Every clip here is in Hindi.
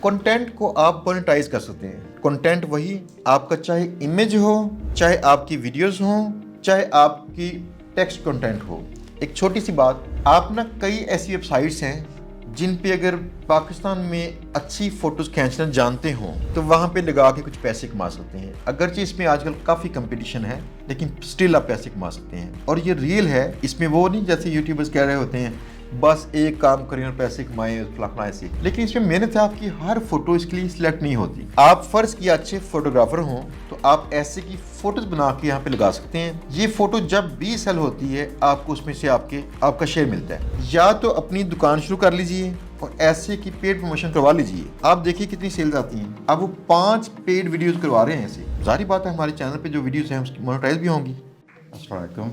कंटेंट को आप मोनेटाइज कर सकते हैं। कंटेंट वही आपका, चाहे इमेज हो, चाहे आपकी वीडियोस हो, चाहे आपकी टेक्स्ट कंटेंट हो। एक छोटी सी बात, आप ना कई ऐसी वेबसाइट्स हैं जिन पे अगर पाकिस्तान में अच्छी फोटोज खींचना जानते हो तो वहाँ पे लगा के कुछ पैसे कमा सकते हैं। अगरचे इसमें आजकल काफ़ी कंपटीशन है, लेकिन स्टिल आप पैसे कमा सकते हैं। और ये रियल है, इसमें वो नहीं जैसे यूट्यूबर्स कह रहे होते हैं बस एक काम करें और पैसे कमाएं फलाफला ऐसे। लेकिन इसमें मेहनत है, आपकी हर फोटो इसके लिए सिलेक्ट नहीं होती। आप फर्ज किया अच्छे फोटोग्राफर हों तो आप ऐसे की फोटोज बना के यहाँ पे लगा सकते हैं। ये फोटो जब भी सेल होती है आपको उसमें से आपका शेयर मिलता है। या तो अपनी दुकान शुरू कर लीजिए और ऐसे की पेड प्रमोशन करवा लीजिए। आप देखिए कितनी सेल्स आती हैं। अब वो 5 पेड वीडियोस करवा रहे हैं ऐसे। जाहिर बात है हमारे चैनल पे जो वीडियोस हैं उसकी मोनेटाइज भी होंगी। अस्सलाम वालेकुम,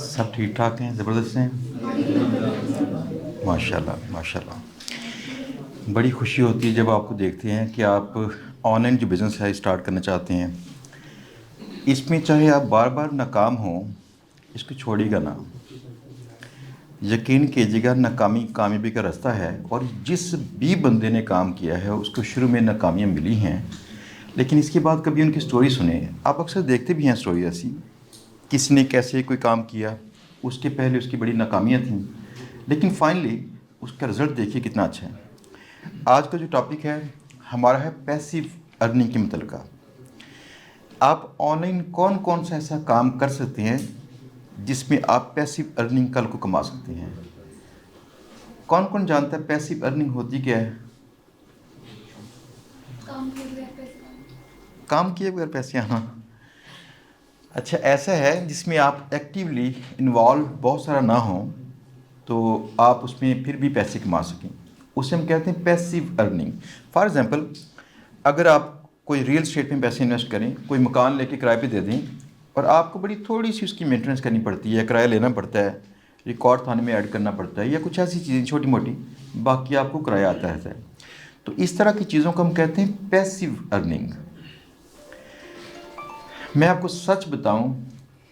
सब ठीक ठाक हैं, ज़बरदस्त हैं, माशाल्लाह माशाल्लाह। बड़ी खुशी होती है जब आपको देखते हैं कि आप ऑनलाइन जो बिज़नेस है स्टार्ट करना चाहते हैं। इसमें चाहे आप बार बार नाकाम हों, इसको छोड़िएगा ना। यकीन कीजिएगा नाकामी कामयाबी का रास्ता है। और जिस भी बंदे ने काम किया है उसको शुरू में नाकामियाँ मिली हैं, लेकिन इसके बाद कभी उनकी स्टोरी सुने। आप अक्सर देखते भी हैं स्टोरी ऐसी, किसी ने कैसे कोई काम किया, उसके पहले उसकी बड़ी नाकामियाँ थीं, लेकिन फाइनली उसका रिज़ल्ट देखिए कितना अच्छा है। आज का जो टॉपिक है हमारा है पैसिव अर्निंग के मुतल्लिक़। आप ऑनलाइन कौन कौन सा ऐसा काम कर सकते हैं जिसमें आप पैसिव अर्निंग कल को कमा सकते हैं। कौन कौन जानता है पैसिव अर्निंग होती क्या है? काम किए बगैर पैसे आना। अच्छा, ऐसा है जिसमें आप एक्टिवली इन्वॉल्व बहुत सारा ना हो तो आप उसमें फिर भी पैसे कमा सकें, उसे हम कहते हैं पैसिव अर्निंग। फॉर एग्ज़ाम्पल, अगर आप कोई रियल स्टेट में पैसे इन्वेस्ट करें, कोई मकान लेके किराए पे दे दें और आपको बड़ी थोड़ी सी उसकी मेंटेनेंस करनी पड़ती है, किराया लेना पड़ता है, रिकॉर्ड थाने में ऐड करना पड़ता है या कुछ ऐसी चीज़ें छोटी मोटी, बाकी आपको किराया आता रहता है, तो इस तरह की चीज़ों को हम कहते हैं पैसिव अर्निंग। मैं आपको सच बताऊं,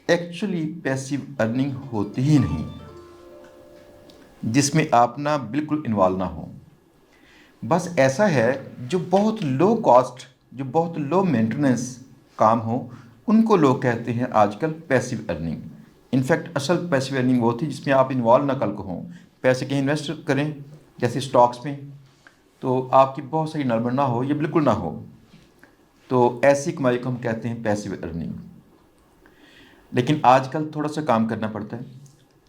एक्चुअली पैसिव अर्निंग होती ही नहीं जिसमें आप ना बिल्कुल इन्वॉल्व ना हो। बस ऐसा है जो बहुत लो कॉस्ट, जो बहुत लो मेंटेनेंस काम हो, उनको लोग कहते हैं आजकल पैसिव अर्निंग। इनफैक्ट असल पैसिव अर्निंग वो थी जिसमें आप इन्वॉल्व ना कल को हों। पैसे कहीं इन्वेस्ट करें जैसे स्टॉक्स में, तो आपकी बहुत सारी नड़बड़ ना हो या बिल्कुल ना हो, तो ऐसी कमाई को हम कहते हैं पैसिव अर्निंग। लेकिन आजकल थोड़ा सा काम करना पड़ता है,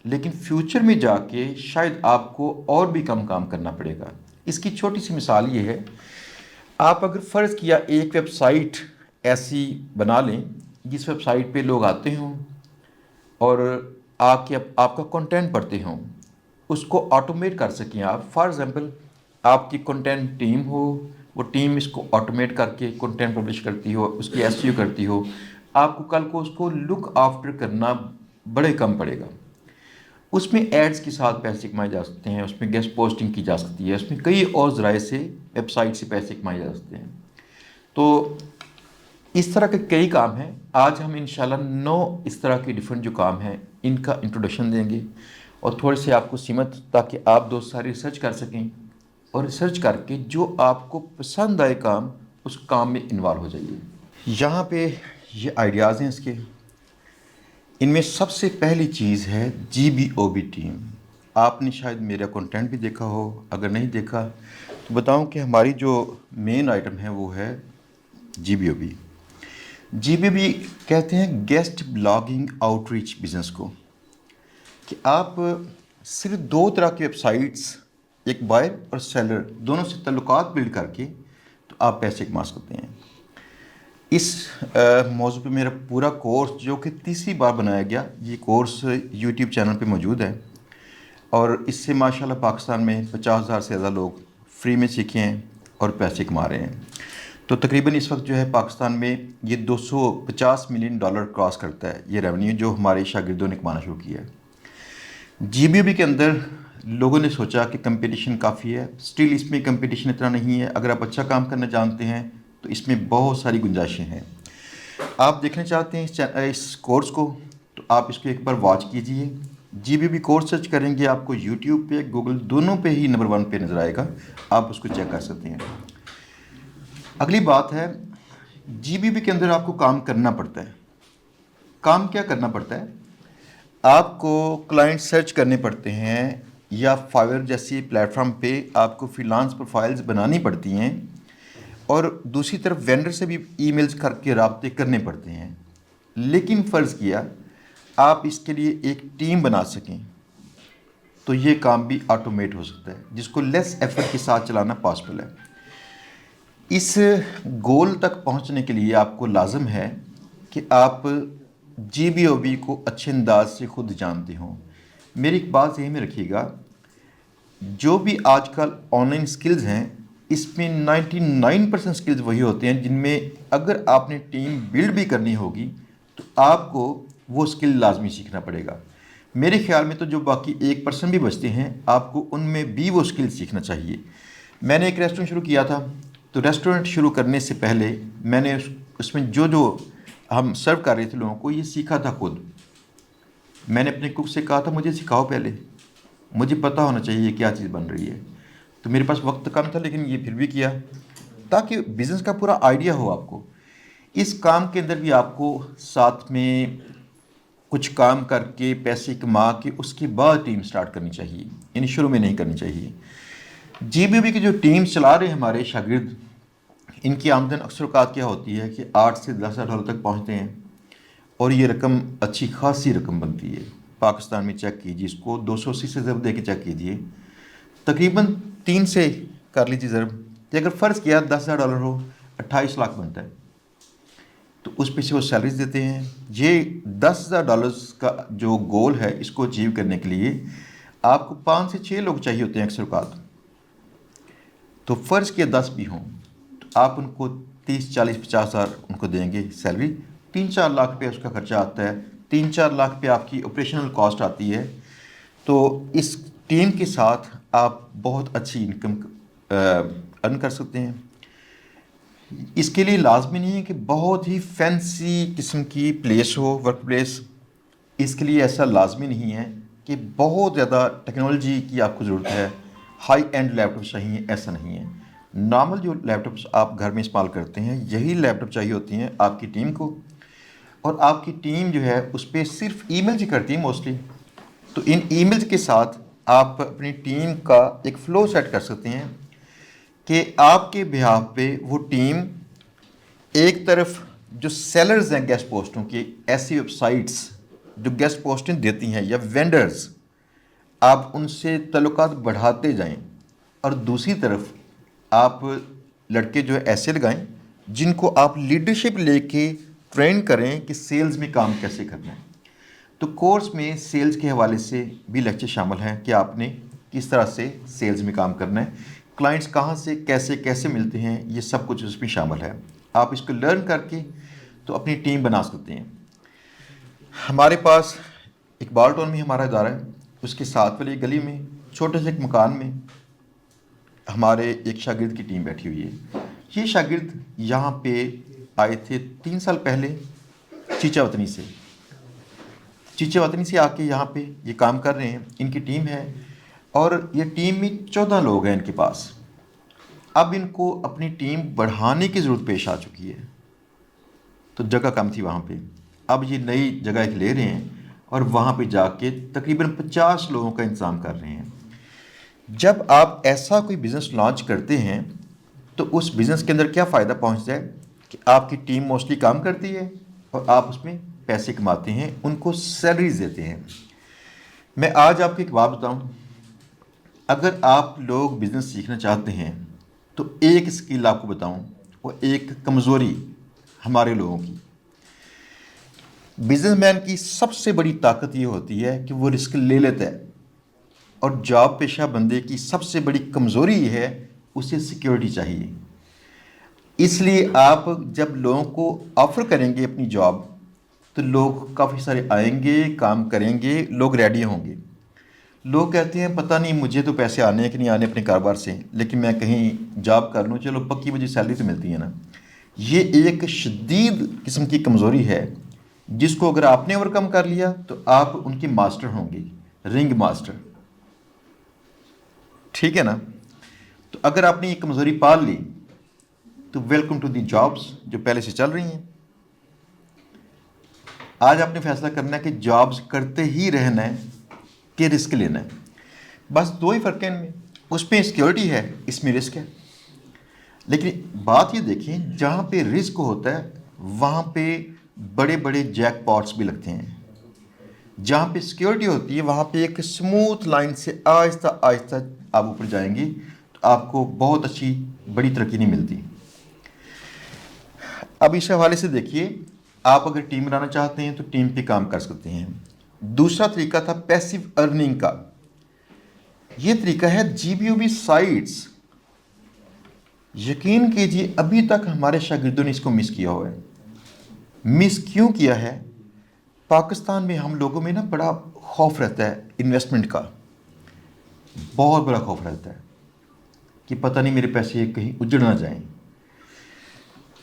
लेकिन फ्यूचर में जाके शायद आपको और भी कम काम करना पड़ेगा। इसकी छोटी सी मिसाल ये है, आप अगर फ़र्ज़ किया एक वेबसाइट ऐसी बना लें जिस वेबसाइट पे लोग आते हों और आपका कंटेंट पढ़ते हों, उसको ऑटोमेट कर सकें आप। फॉर एग्ज़ाम्पल, आपकी कंटेंट टीम हो, वो टीम इसको ऑटोमेट करके कंटेंट पब्लिश करती हो, उसकी एसईओ करती हो, आपको कल को उसको लुक आफ्टर करना बड़े कम पड़ेगा। उसमें एड्स के साथ पैसे कमाए जा सकते हैं, उसमें गेस्ट पोस्टिंग की जा सकती है, उसमें कई और ज़राए से वेबसाइट से पैसे कमाए जा सकते हैं। तो इस तरह के कई काम हैं। आज हम इंशाल्लाह 9 इस तरह के डिफरेंट जो काम हैं इनका इंट्रोडक्शन देंगे और थोड़े से आपको सीमित, ताकि आप दोस्त सारी रिसर्च कर सकें और रिसर्च करके जो आपको पसंद आए काम, उस काम में इन्वॉल्व हो जाइए। यहाँ पे ये आइडियाज़ हैं इसके। इनमें सबसे पहली चीज़ है GBOB टीम। आपने शायद मेरा कंटेंट भी देखा हो, अगर नहीं देखा तो बताऊं कि हमारी जो मेन आइटम है वो है GBOB। GBOB कहते हैं गेस्ट ब्लॉगिंग आउटरीच बिज़नेस को, कि आप सिर्फ 2 तरह की वेबसाइट्स, एक बायर और सेलर, दोनों से ताल्लुकात बिल्ड करके तो आप पैसे कमा सकते हैं। इस मौजू पे मेरा पूरा कोर्स जो कि तीसरी बार बनाया गया, ये कोर्स यूट्यूब चैनल पे मौजूद है और इससे माशाल्लाह पाकिस्तान में 50,000 से ज़्यादा लोग फ्री में सीखे हैं और पैसे कमा रहे हैं। तो तकरीबन इस वक्त जो है पाकिस्तान में ये $250 मिलियन क्रॉस करता है, ये रेवेन्यू जो हमारे शागिर्दों ने कमाना शुरू किया है। GBOB के अंदर लोगों ने सोचा कि कंपटीशन काफ़ी है, स्टिल इसमें कंपटीशन इतना नहीं है। अगर आप अच्छा काम करना जानते हैं तो इसमें बहुत सारी गुंजाइशें हैं। आप देखना चाहते हैं इस कोर्स को, तो आप इसको एक बार वॉच कीजिए। GBB कोर्स सर्च करेंगे, आपको यूट्यूब पे, गूगल, दोनों पे ही नंबर 1 पे नज़र आएगा, आप उसको चेक कर सकते हैं। अगली बात है, GBB के अंदर आपको काम करना पड़ता है। काम क्या करना पड़ता है? आपको क्लाइंट सर्च करने पड़ते हैं, या फाइवर जैसी प्लेटफॉर्म पे आपको फ्रीलांस प्रोफाइल्स बनानी पड़ती हैं, और दूसरी तरफ वेंडर से भी ईमेल्स करके राब्ते करने पड़ते हैं। लेकिन फ़र्ज़ किया आप इसके लिए एक टीम बना सकें, तो ये काम भी ऑटोमेट हो सकता है, जिसको लेस एफर्ट के साथ चलाना पॉसिबल है। इस गोल तक पहुंचने के लिए आपको लाजम है कि आप GBOB को अच्छे अंदाज से खुद जानते हों। मेरी एक बात यही में रखिएगा, जो भी आजकल ऑनलाइन स्किल्स हैं, इसमें 99% स्किल्स वही होते हैं जिनमें अगर आपने टीम बिल्ड भी करनी होगी तो आपको वो स्किल लाजमी सीखना पड़ेगा। मेरे ख्याल में तो जो बाकी 1% भी बचते हैं, आपको उनमें भी वो स्किल सीखना चाहिए। मैंने एक रेस्टोरेंट शुरू किया था, तो रेस्टोरेंट शुरू करने से पहले मैंने उसमें जो जो हम सर्व कर रहे थे लोगों को, ये सीखा था खुद। मैंने अपने कुक से कहा था, मुझे सिखाओ, पहले मुझे पता होना चाहिए क्या चीज़ बन रही है। तो मेरे पास वक्त कम था, लेकिन ये फिर भी किया, ताकि बिज़नेस का पूरा आइडिया हो आपको। इस काम के अंदर भी आपको साथ में कुछ काम करके पैसे कमा के उसके बाद टीम स्टार्ट करनी चाहिए, यानी शुरू में नहीं करनी चाहिए। GBB की जो टीम चला रहे हैं हमारे शागिर्द, इनकी आमदन अक्सर औक़ात क्या होती है कि 8 से 10 हज़ार डॉलर तक पहुँचते हैं, और ये रकम अच्छी खासी रकम बनती है। पाकिस्तान में चेक कीजिए, इसको 280 से ज़रब दे के चेक कीजिए, तकरीबन 3 से कर लीजिए ज़रब, कि अगर फ़र्ज़ किया 10,000 डॉलर हो, 28 लाख बनता है। तो उस पे से वो सैलरीज देते हैं। ये 10,000 डॉलर्स का जो गोल है, इसको अचीव करने के लिए आपको 5 से 6 लोग चाहिए होते हैं अक्सर औक़ात। तो फ़र्ज़ किया 10 भी हों, तो आप उनको 30, 40, 50 हज़ार उनको देंगे सैलरी, 3-4 लाख रुपये उसका खर्चा आता है, 3-4 लाख रुपये आपकी ऑपरेशनल कॉस्ट आती है। तो इस टीम के साथ आप बहुत अच्छी इनकम अर्न कर सकते हैं। इसके लिए लाजमी नहीं है कि बहुत ही फैंसी किस्म की प्लेस हो, वर्क प्लेस। इसके लिए ऐसा लाजमी नहीं है कि बहुत ज़्यादा टेक्नोलॉजी की आपको ज़रूरत है, हाई एंड लैपटॉप चाहिए, ऐसा नहीं है। नॉर्मल जो लैपटॉप्स आप घर में इस्तेमाल करते हैं, यही लैपटॉप चाहिए होती हैं आपकी टीम को, और आपकी टीम जो है उस पर सिर्फ ईमेल्स ही करती है मोस्टली। तो इन ईमेल्स के साथ आप अपनी टीम का एक फ़्लो सेट कर सकते हैं कि आपके बिहाफ पे वो टीम, एक तरफ जो सेलर्स हैं गेस्ट पोस्टों की, ऐसी वेबसाइट्स जो गेस्ट पोस्टिंग देती हैं, या वेंडर्स, आप उनसे तल्लुकात बढ़ाते जाएं, और दूसरी तरफ आप लड़के जो है ऐसे लगाएं जिनको आप लीडरशिप लेके ट्रेन करें कि सेल्स में काम कैसे करना है। तो कोर्स में सेल्स के हवाले से भी लेक्चर शामिल हैं कि आपने किस तरह से सेल्स में काम करना है, क्लाइंट्स कहाँ से कैसे कैसे मिलते हैं, ये सब कुछ उसमें शामिल है। आप इसको लर्न करके तो अपनी टीम बना सकते हैं। हमारे पास इकबाल टाउन में हमारा इदारा है, उसके साथ वाली गली में छोटे से एक मकान में हमारे एक शागिर्द की टीम बैठी हुई है। ये शागिर्द यहाँ पे आए थे 3 साल पहले चीचा वतनी से। चीचा वतनी से आके यहाँ पे ये काम कर रहे हैं। इनकी टीम है, और ये टीम में 14 लोग हैं इनके पास। अब इनको अपनी टीम बढ़ाने की ज़रूरत पेश आ चुकी है, तो जगह कम थी वहाँ पे। अब ये नई जगह एक ले रहे हैं, और वहाँ पे जाके तकरीबन 50 लोगों का इंतज़ाम कर रहे हैं। जब आप ऐसा कोई बिज़नेस लॉन्च करते हैं, तो उस बिज़नेस के अंदर क्या फ़ायदा पहुँचता है कि आपकी टीम मोस्टली काम करती है, और आप उसमें पैसे कमाते हैं, उनको सैलरीज देते हैं। मैं आज आपको एक बात बताऊँ, अगर आप लोग बिज़नेस सीखना चाहते हैं, तो एक स्किल आपको बताऊँ, वो एक कमज़ोरी हमारे लोगों की। बिजनेसमैन की सबसे बड़ी ताकत ये होती है कि वो रिस्क ले लेता है, और जॉब पेशा बंदे की सबसे बड़ी कमज़ोरी ये है, उसे सिक्योरिटी चाहिए। इसलिए आप जब लोगों को ऑफ़र करेंगे अपनी जॉब, तो लोग काफ़ी सारे आएंगे, काम करेंगे, लोग रेडी होंगे। लोग कहते हैं पता नहीं मुझे तो पैसे आने हैं कि नहीं आने अपने कारोबार से, लेकिन मैं कहीं जॉब कर लूँ, चलो पक्की मुझे सैलरी तो मिलती है ना। ये एक शदीद किस्म की कमज़ोरी है, जिसको अगर आपने ओवरकम कर लिया तो आप उनके मास्टर होंगे। रिंग मास्टर, ठीक है ना। तो अगर आपने ये कमज़ोरी पाल ली तो वेलकम टू दी जॉब्स जो पहले से चल रही हैं। आज आपने फैसला करना है कि जॉब्स करते ही रहना है कि रिस्क लेना है। बस दो ही फ़र्क है इनमें, उसमें सिक्योरिटी है, इसमें रिस्क है। लेकिन बात ये देखें, जहाँ पे रिस्क होता है वहाँ पे बड़े बड़े जैकपॉट्स भी लगते हैं। जहाँ पे सिक्योरिटी होती है वहाँ पे एक स्मूथ लाइन से आहिस्ता आहिस्ता आप ऊपर जाएंगे, तो आपको बहुत अच्छी बड़ी तरक्की नहीं मिलती। अब इस हवाले से देखिए, आप अगर टीम बनाना चाहते हैं तो टीम पे काम कर सकते हैं। दूसरा तरीका था पैसिव अर्निंग का। ये तरीका है जीबीओबी साइट्स। यकीन कीजिए अभी तक हमारे शागिर्दों ने इसको मिस किया हुआ है। मिस क्यों किया है? पाकिस्तान में हम लोगों में ना बड़ा खौफ रहता है इन्वेस्टमेंट का, बहुत बड़ा खौफ रहता है कि पता नहीं मेरे पैसे कहीं उजड़ ना जाएं।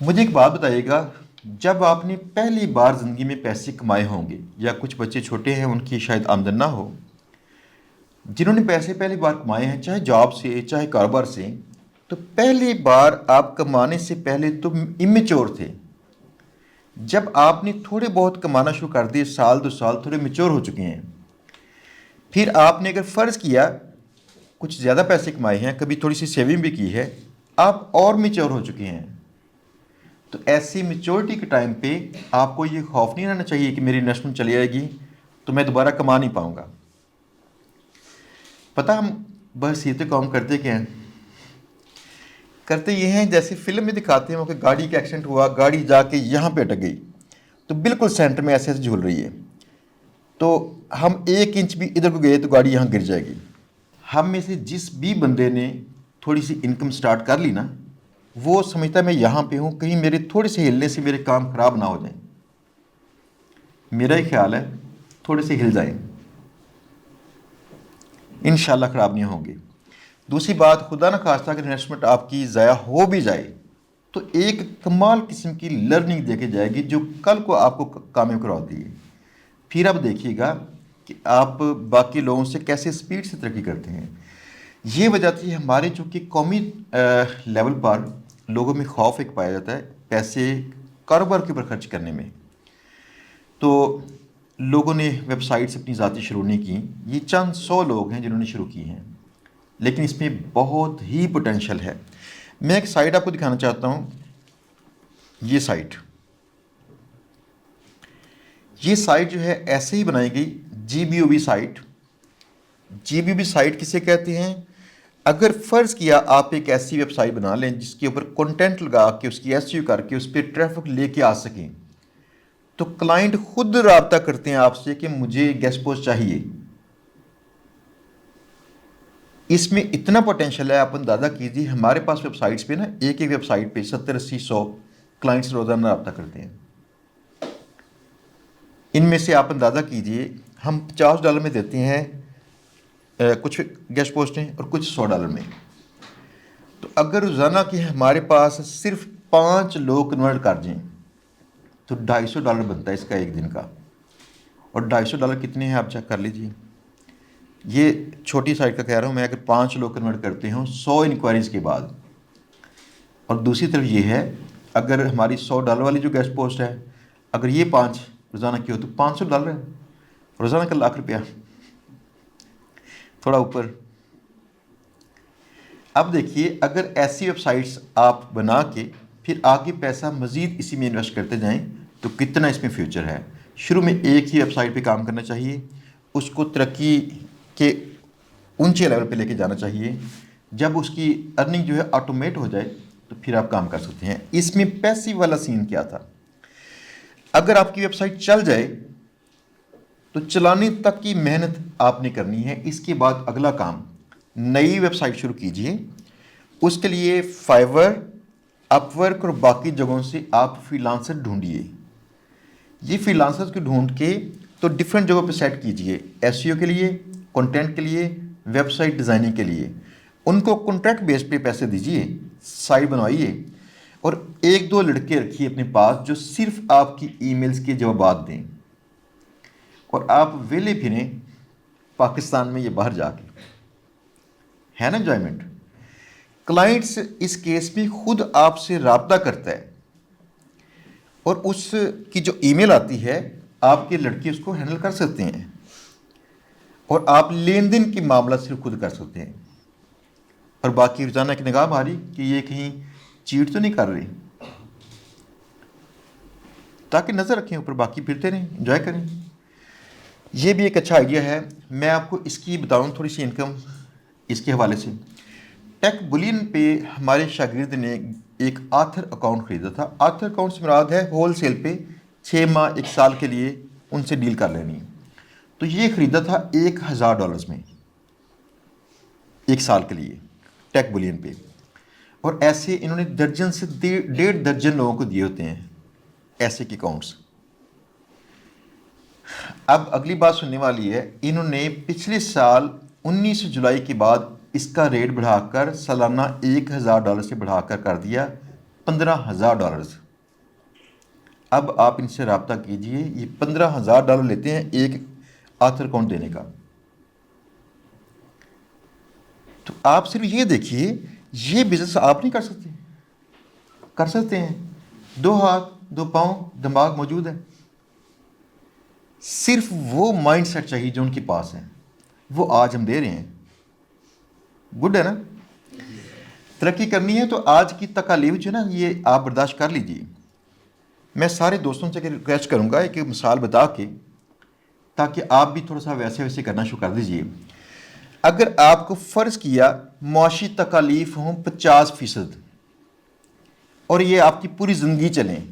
मुझे एक बात बताइएगा, जब आपने पहली बार ज़िंदगी में पैसे कमाए होंगे, या कुछ बच्चे छोटे हैं उनकी शायद आमदन ना हो, जिन्होंने पैसे पहली बार कमाए हैं चाहे जॉब से चाहे कारोबार से, तो पहली बार आप कमाने से पहले तो इमेच्योर थे। जब आपने थोड़े बहुत कमाना शुरू कर दिए, साल 2 साल थोड़े मेच्योर हो चुके हैं, फिर आपने अगर फ़र्ज़ किया कुछ ज़्यादा पैसे कमाए हैं, कभी थोड़ी सी सेविंग भी की है, आप और मेच्योर हो चुके हैं। तो ऐसी मेच्योरिटी के टाइम पे आपको ये खौफ नहीं रहना चाहिए कि मेरी इन्वेस्टमेंट चली जाएगी तो मैं दोबारा कमा नहीं पाऊँगा। पता हम बस ये तो काम करते क्या हैं, करते ये हैं जैसे फिल्म में दिखाते हैं वो कि गाड़ी का एक्सीडेंट हुआ, गाड़ी जाके यहाँ पे अटक गई तो बिल्कुल सेंटर में ऐसे ऐसे झूल रही है, तो हम 1 इंच भी इधर को गए तो गाड़ी यहाँ गिर जाएगी। हम में से जिस भी बंदे ने थोड़ी सी इनकम स्टार्ट कर ली ना, वो समझता है मैं यहाँ पे हूँ, कहीं मेरे थोड़े से हिलने से मेरे काम ख़राब ना हो जाएं। मेरा ही ख्याल है थोड़े से हिल जाएं, इंशाल्लाह ख़राब नहीं होंगे। दूसरी बात, खुदा न खास्ता अगर इन्वेस्टमेंट आपकी ज़ाया हो भी जाए तो एक कमाल किस्म की लर्निंग देके जाएगी जो कल को आपको कामयाब करवाती है। फिर आप देखिएगा कि आप बाकी लोगों से कैसे स्पीड से तरक्की करते हैं। ये वजह थी हमारे चूँकि कौमी लेवल पर लोगों में खौफ एक पाया जाता है पैसे कारोबार के ऊपर खर्च करने में, तो लोगों ने वेबसाइट्स अपनी ज़ाती शुरू नहीं की। ये चंद 100 लोग हैं जिन्होंने शुरू की हैं, लेकिन इसमें बहुत ही पोटेंशियल है। मैं एक साइट आपको दिखाना चाहता हूँ। ये साइट जो है ऐसे ही बनाई गई, जीबीओबी साइट। जीबीओबी साइट किसे कहते हैं? अगर फ़र्ज़ किया आप एक ऐसी वेबसाइट बना लें जिसके ऊपर कंटेंट लगा के उसकी एसईओ करके उस पर ट्रैफिक लेके आ सकें, तो क्लाइंट खुद राब्ता करते हैं आपसे कि मुझे गेस्ट पोस्ट चाहिए। इसमें इतना पोटेंशियल है, आप अंदाज़ा कीजिए हमारे पास वेबसाइट्स पे ना एक वेबसाइट पे 70-80-100 क्लाइंट्स रोज़ाना रब्ता करते हैं। इनमें से आप अंदाज़ा कीजिए हम $50 में देते हैं कुछ गेस्ट पोस्टें और कुछ $100 में। तो अगर रोज़ाना की हमारे पास सिर्फ 5 लोग कन्वर्ट कर जाएँ तो $250 बनता है इसका एक दिन का। और $250 कितने हैं आप चेक कर लीजिए। ये छोटी साइट का कह रहा हूँ मैं, अगर 5 लोग कन्वर्ट करते हों 100 इंक्वायरीज़ के बाद, और दूसरी तरफ ये है अगर हमारी $100 वाली जो गेस्ट पोस्ट है, अगर ये 5 रोज़ाना की हो तो $500 है, रोज़ाना का ₹1,00,000, थोड़ा ऊपर। अब देखिए अगर ऐसी वेबसाइट्स आप बना के फिर आगे पैसा मज़ीद इसी में इन्वेस्ट करते जाएं तो कितना इसमें फ्यूचर है। शुरू में एक ही वेबसाइट पे काम करना चाहिए, उसको तरक्की के ऊंचे लेवल पे लेके जाना चाहिए। जब उसकी अर्निंग जो है ऑटोमेट हो जाए तो फिर आप काम कर सकते हैं। इसमें पैसिव वाला सीन क्या था? अगर आपकी वेबसाइट चल जाए तो चलाने तक की मेहनत आपने करनी है। इसके बाद अगला काम, नई वेबसाइट शुरू कीजिए। उसके लिए फाइवर, अपवर्क और बाकी जगहों से आप फ्रीलांसर ढूंढिए। ये फ्रीलांसर्स को ढूंढ के तो डिफरेंट जगहों पे सेट कीजिए, एसईओ के लिए, कंटेंट के लिए, वेबसाइट डिज़ाइनिंग के लिए। उनको कॉन्ट्रैक्ट बेस पे पैसे दीजिए, साइट बनवाइए और 1-2 लड़के रखिए अपने पास जो सिर्फ आपकी ईमेल्स के जवाब दें, और आप वेले फिरें पाकिस्तान में, ये बाहर जाके, है ना एंजॉयमेंट। क्लाइंट्स इस केस में खुद आपसे राब्ता करता है और उसकी जो ईमेल आती है आपके लड़के उसको हैंडल कर सकते हैं और आप लेन देन की मामला सिर्फ खुद कर सकते हैं। और बाकी रोजाना की निगाह मारी कि ये कहीं चीट तो नहीं कर रही, ताकि नज़र रखें ऊपर, बाकी फिरते रहें, एंजॉय करें। ये भी एक अच्छा आइडिया है। मैं आपको इसकी बताऊं थोड़ी सी इनकम इसके हवाले से। टेक बुलियन पे हमारे शागिर्द ने एक आथर अकाउंट ख़रीदा था। आथर अकाउंट से मुराद है होल सेल पे 6 माह 1 साल के लिए उनसे डील कर लेनी। तो ये ख़रीदा था $1000 में 1 साल के लिए टेक बुलियन पे। और ऐसे इन्होंने दर्जन से 1.5 दर्जन लोगों को दिए होते हैं ऐसे के अकाउंट्स। अब अगली बात सुनने वाली है, इन्होंने पिछले साल 19 जुलाई के बाद इसका रेट बढ़ाकर सालाना $1000 से बढ़ाकर कर दिया $15,000। अब आप इनसे रब्ता कीजिए, ये $15,000 लेते हैं एक आथर अकाउंट देने का। तो आप सिर्फ ये देखिए, ये बिजनेस आप नहीं कर सकते? कर सकते हैं। 2 हाथ 2 पाँव दिमाग मौजूद है, सिर्फ वो माइंड सेट चाहिए जो उनके पास है, वो आज हम दे रहे हैं। गुड है ना? तरक्की करनी है तो आज की तकालीफ जो है ना, ये आप बर्दाश्त कर लीजिए। मैं सारे दोस्तों से रिक्वेस्ट करूंगा एक मिसाल बता के, ताकि आप भी थोड़ा सा वैसे वैसे करना शुरू कर दीजिए। अगर आपको फ़र्ज़ किया मुआशी तकालीफ हों 50% और ये आपकी पूरी ज़िंदगी चलें,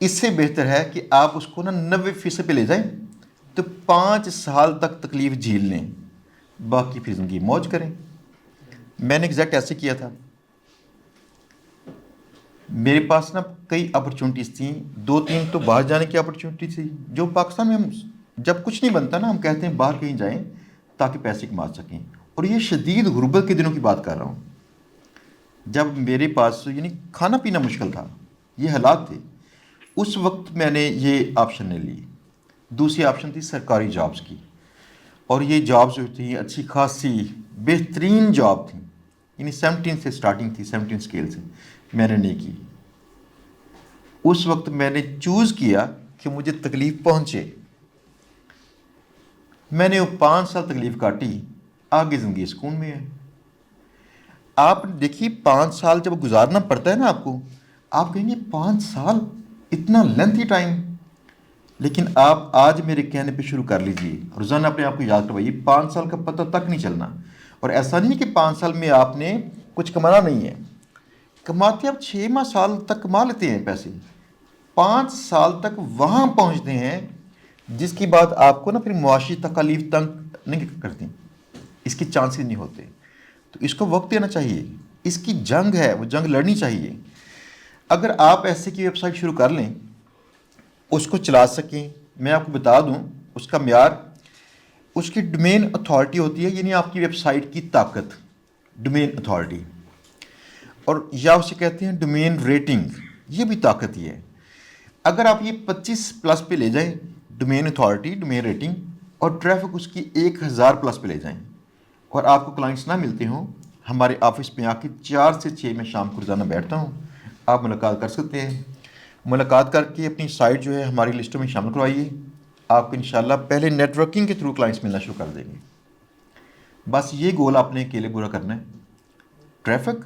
इससे बेहतर है कि आप उसको ना 90% पे ले जाएं, तो 5 साल तक तकलीफ़ झेल लें, बाकी फिर ज़िंदगी मौज करें। मैंने एग्जैक्ट ऐसे किया था। मेरे पास ना कई अपॉर्चुनिटीज़ थी, 2-3 तो बाहर जाने की अपॉर्चुनिटी थी, जो पाकिस्तान में हम जब कुछ नहीं बनता ना, हम कहते हैं बाहर कहीं जाएं ताकि पैसे कमा सकें। और ये शदीद गुर्बत के दिनों की बात कर रहा हूँ, जब मेरे पास यानी खाना पीना मुश्किल था, ये हालात थे। उस वक्त मैंने ये ऑप्शन नहीं ली। दूसरी ऑप्शन थी सरकारी जॉब्स की, और ये जॉब्स जो थी अच्छी खासी बेहतरीन जॉब थी, यानी 17 से स्टार्टिंग थी, 17 स्केल से। मैंने नहीं की। उस वक्त मैंने चूज़ किया कि मुझे तकलीफ़ पहुँचे। मैंने वो 5 साल तकलीफ़ काटी, आगे ज़िंदगी सुकून में है। आप देखिए 5 साल जब गुजारना पड़ता है ना आपको, आप कहेंगे 5 साल इतना लेंथी टाइम। लेकिन आप आज मेरे कहने पे शुरू कर लीजिए, रोज़ाना अपने आप को याद करवाइए, 5 साल का पता तक नहीं चलना। और ऐसा नहीं है कि 5 साल में आपने कुछ कमाना नहीं है, कमाते आप 6 माह साल तक कमा लेते हैं पैसे। 5 साल तक वहाँ पहुँचते हैं जिसकी बात आपको ना फिर मुआशी तकालीफ तंग नहीं करती, इसके चांसेस नहीं होते। तो इसको वक्त देना चाहिए, इसकी जंग है, वो जंग लड़नी चाहिए। अगर आप ऐसे की वेबसाइट शुरू कर लें, उसको चला सकें, मैं आपको बता दूं उसका म्यार, उसकी डोमेन अथॉरिटी होती है, यानी आपकी वेबसाइट की ताकत, डोमेन अथॉरिटी, और या उसे कहते हैं डोमेन रेटिंग, ये भी ताकत ही है। अगर आप ये 25+ पे ले जाएं डोमेन अथॉरिटी, डोमेन रेटिंग, और ट्रैफिक उसकी 1000+ पे ले जाएं, और आपको क्लाइंट्स ना मिलते हों, हमारे ऑफिस में आके 4 से 6 में शाम को रोज़ाना बैठता हूँ, आप मुलाकात कर सकते हैं। मुलाकात करके अपनी साइट जो है हमारी लिस्टों में शामिल करवाइए, आपको इंशाल्लाह पहले नेटवर्किंग के थ्रू क्लाइंट्स मिलना शुरू कर देंगे। बस ये गोल आपने अकेले पूरा करना है, ट्रैफिक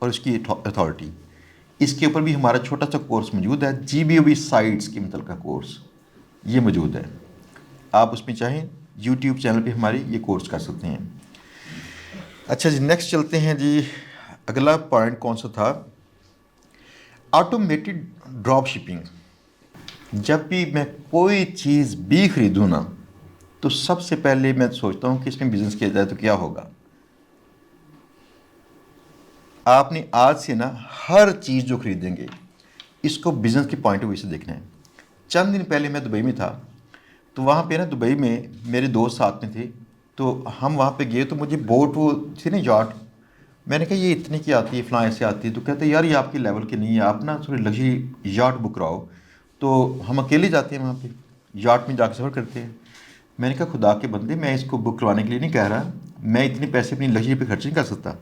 और उसकी अथॉरिटी। इसके ऊपर भी हमारा छोटा सा कोर्स मौजूद है, GBOB साइट्स के मतलब का कोर्स ये मौजूद है। आप उसमें चाहें YouTube चैनल पे हमारे ये कोर्स कर सकते हैं। अच्छा जी, नेक्स्ट चलते हैं जी। अगला पॉइंट कौन सा था? Automated drop shipping. जब भी मैं कोई चीज़ भी ख़रीदूँ ना, तो सबसे पहले मैं सोचता हूँ कि इसमें बिज़नेस किया जाए तो क्या होगा। आपने आज से ना हर चीज़ जो ख़रीदेंगे इसको बिज़नेस के पॉइंट ऑफ व्यू से देखना है। चंद दिन पहले मैं दुबई में था, तो वहाँ पे ना दुबई में मेरे दोस्त साथ में थे, तो हम वहाँ पे गए, तो मुझे बोट वो थी ना याट, मैंने कहा ये इतने की आती है, फ़लाँ ऐसे आती है। तो कहते यार ये आपके लेवल की नहीं है, आप ना थोड़ी लग्जरी याट बुक कराओ। तो हम अकेले जाते हैं वहाँ पे, याट में जाकर सफ़र करते हैं। मैंने कहा खुदा के बंदे, मैं इसको बुक करवाने के लिए नहीं कह रहा, मैं इतने पैसे अपनी लग्जरी पे खर्च नहीं कर सकता।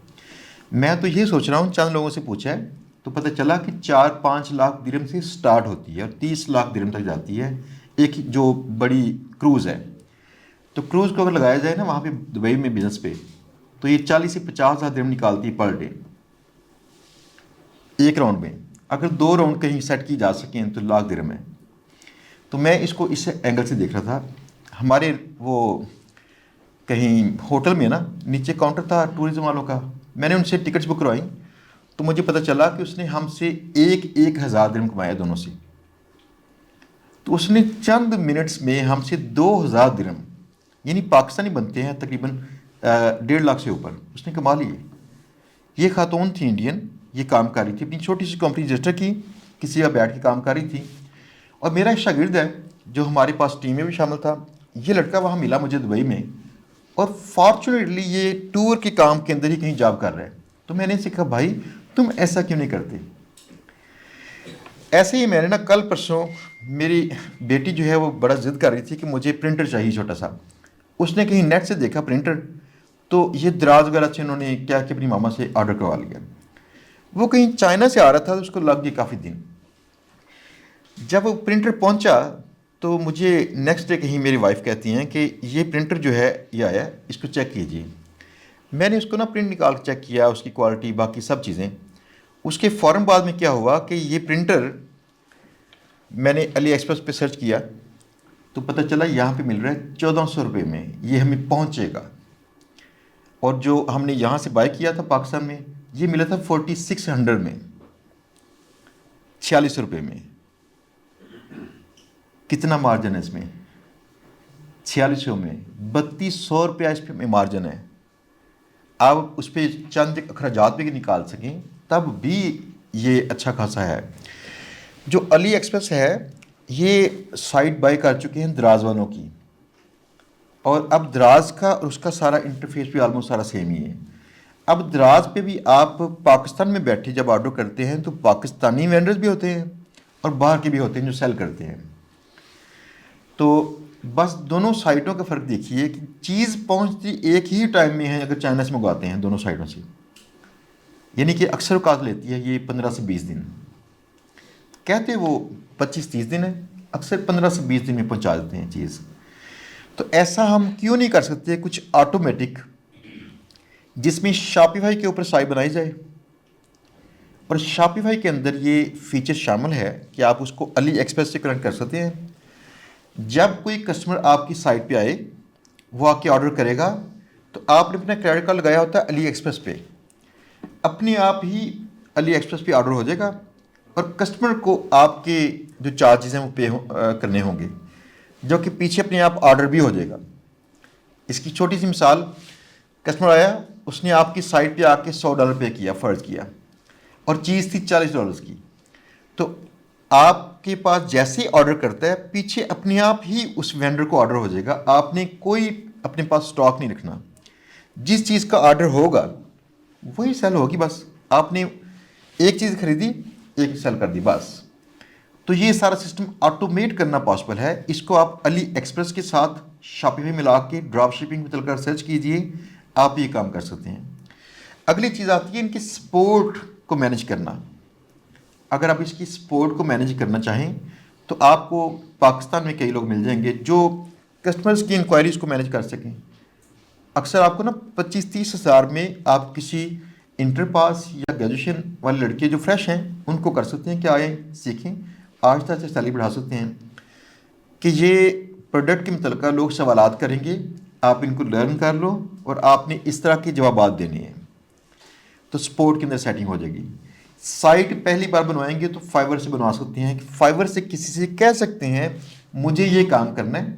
मैं तो ये सोच रहा हूँ, चंद लोगों से पूछा है तो पता चला कि 4-5 लाख दिरहम से स्टार्ट होती है और 30 लाख दिरहम तक जाती है एक जो बड़ी क्रूज़ है। तो क्रूज़ को अगर लगाया जाए ना वहाँ पे दुबई में बिजनेस पे, तो ये 40 से 50 हज़ार दिरहम निकालती है पर डे, एक राउंड में। अगर 2 राउंड कहीं सेट की जा सकें तो लाख दिरहम है। तो मैं इसको इस एंगल से देख रहा था। हमारे वो कहीं होटल में ना नीचे काउंटर था टूरिज्म वालों का, मैंने उनसे टिकट्स बुक करवाई, तो मुझे पता चला कि उसने हमसे एक हज़ार दिरहम कमाया दोनों से। तो उसने चंद मिनट्स में हमसे 2,000 दिरहम, यानी पाकिस्तानी बनते हैं तकरीबन 1.5 लाख से ऊपर, उसने कमा लिए। ये खातून थी इंडियन, ये काम कर रही थी, अपनी छोटी सी कंपनी रजिस्टर की, किसी का बैठ के काम कर रही थी। और मेरा एक शागिर्द है जो हमारे पास टीम में भी शामिल था, ये लड़का वहाँ मिला मुझे दुबई में, और फॉर्चुनेटली ये टूर के काम के अंदर ही कहीं जॉब कर रहा है। तो मैंने इनसे कहा भाई तुम ऐसा क्यों नहीं करते। ऐसे ही मैंने ना कल परसों, मेरी बेटी जो है वो बड़ा ज़िद कर रही थी कि मुझे प्रिंटर चाहिए छोटा सा। उसने कहीं नेट से देखा प्रिंटर, तो ये दराज वगैरह से उन्होंने क्या कि अपनी मामा से ऑर्डर करवा लिया। वो कहीं चाइना से आ रहा था तो उसको लग गई काफ़ी दिन। जब वो प्रिंटर पहुंचा तो मुझे नेक्स्ट डे कहीं मेरी वाइफ कहती हैं कि ये प्रिंटर जो है ये आया, इसको चेक कीजिए। मैंने उसको ना प्रिंट निकाल के चेक किया, उसकी क्वालिटी बाकी सब चीज़ें। उसके फ़ौरन बाद में क्या हुआ कि ये प्रिंटर मैंने अली एक्सप्रेस पे सर्च किया तो पता चला यहाँ पे मिल रहा है 1400 रुपये में, ये हमें पहुँचेगा। और जो हमने यहाँ से बाय किया था पाकिस्तान में, ये मिला था 4600 में, 46 रुपये में। कितना मार्जिन है इसमें? 4600 में 3200 रुपया इस पे मार्जिन है। आप उस पर चंद अखराजात भी निकाल सकें तब भी ये अच्छा खासा है। जो अली एक्सप्रेस है ये साइट बाय कर चुके हैं दराज वालों की, और अब दराज का और उसका सारा इंटरफेस भी ऑलमोस्ट सारा सेम ही है। अब दराज पे भी आप पाकिस्तान में बैठे जब ऑर्डर करते हैं तो पाकिस्तानी वेंडर्स भी होते हैं और बाहर के भी होते हैं जो सेल करते हैं। तो बस दोनों साइटों का फ़र्क देखिए कि चीज़ पहुंचती एक ही टाइम में है अगर चाइना से मंगवाते हैं दोनों साइडों से, यानी कि अक्सर औकात लेती है ये 15 से 20 दिन। कहते वो 25-30 दिन है, अक्सर 15 से 20 दिन में पहुंचा देते हैं चीज़। तो ऐसा हम क्यों नहीं कर सकते कुछ ऑटोमेटिक जिसमें शॉपिफाई के ऊपर साइट बनाई जाए, और शॉपिफाई के अंदर ये फीचर शामिल है कि आप उसको अली एक्सप्रेस से कनेक्ट कर सकते हैं। जब कोई कस्टमर आपकी साइट पे आए, वो आके ऑर्डर करेगा, तो आपने अपना क्रेडिट कार्ड लगाया होता है अली एक्सप्रेस पे, अपने आप ही अली एक्सप्रेस पे ऑर्डर हो जाएगा और कस्टमर को आपके जो चार्जेस हैं वो पे करने होंगे, जो कि पीछे अपने आप ऑर्डर भी हो जाएगा। इसकी छोटी सी मिसाल, कस्टमर आया, उसने आपकी साइट पे आके $100 पे किया, फ़र्ज किया, और चीज़ थी $40 की। तो आपके पास जैसे ही ऑर्डर करता है पीछे अपने आप ही उस वेंडर को ऑर्डर हो जाएगा। आपने कोई अपने पास स्टॉक नहीं रखना, जिस चीज़ का ऑर्डर होगा वही सेल होगी। बस आपने एक चीज़ खरीदी, एक सेल कर दी, बस। तो ये सारा सिस्टम ऑटोमेट करना पॉसिबल है। इसको आप अली एक्सप्रेस के साथ शॉपिफाई मिला के ड्रॉप शिपिंग में चलकर सर्च कीजिए, आप ये काम कर सकते हैं। अगली चीज़ आती है इनकी सपोर्ट को मैनेज करना। अगर आप इसकी सपोर्ट को मैनेज करना चाहें तो आपको पाकिस्तान में कई लोग मिल जाएंगे जो कस्टमर्स की इंक्वायरीज़ को मैनेज कर सकें। अक्सर आपको ना 25-30 हज़ार में आप किसी इंटर पास या ग्रेजुएशन वाले लड़के जो फ्रेश हैं उनको कर सकते हैं कि आए सीखें, आहिस्ता आहिस्ता सैलरी बढ़ा सकते हैं। कि ये प्रोडक्ट के मुतल्लिक़ लोग सवालात करेंगे, आप इनको लर्न कर लो और आपने इस तरह के जवाबात देने हैं, तो सपोर्ट के अंदर सेटिंग हो जाएगी। साइट पहली बार बनवाएंगे तो फाइवर से बनवा सकते हैं कि फाइवर से किसी से कह सकते हैं मुझे ये काम करना है,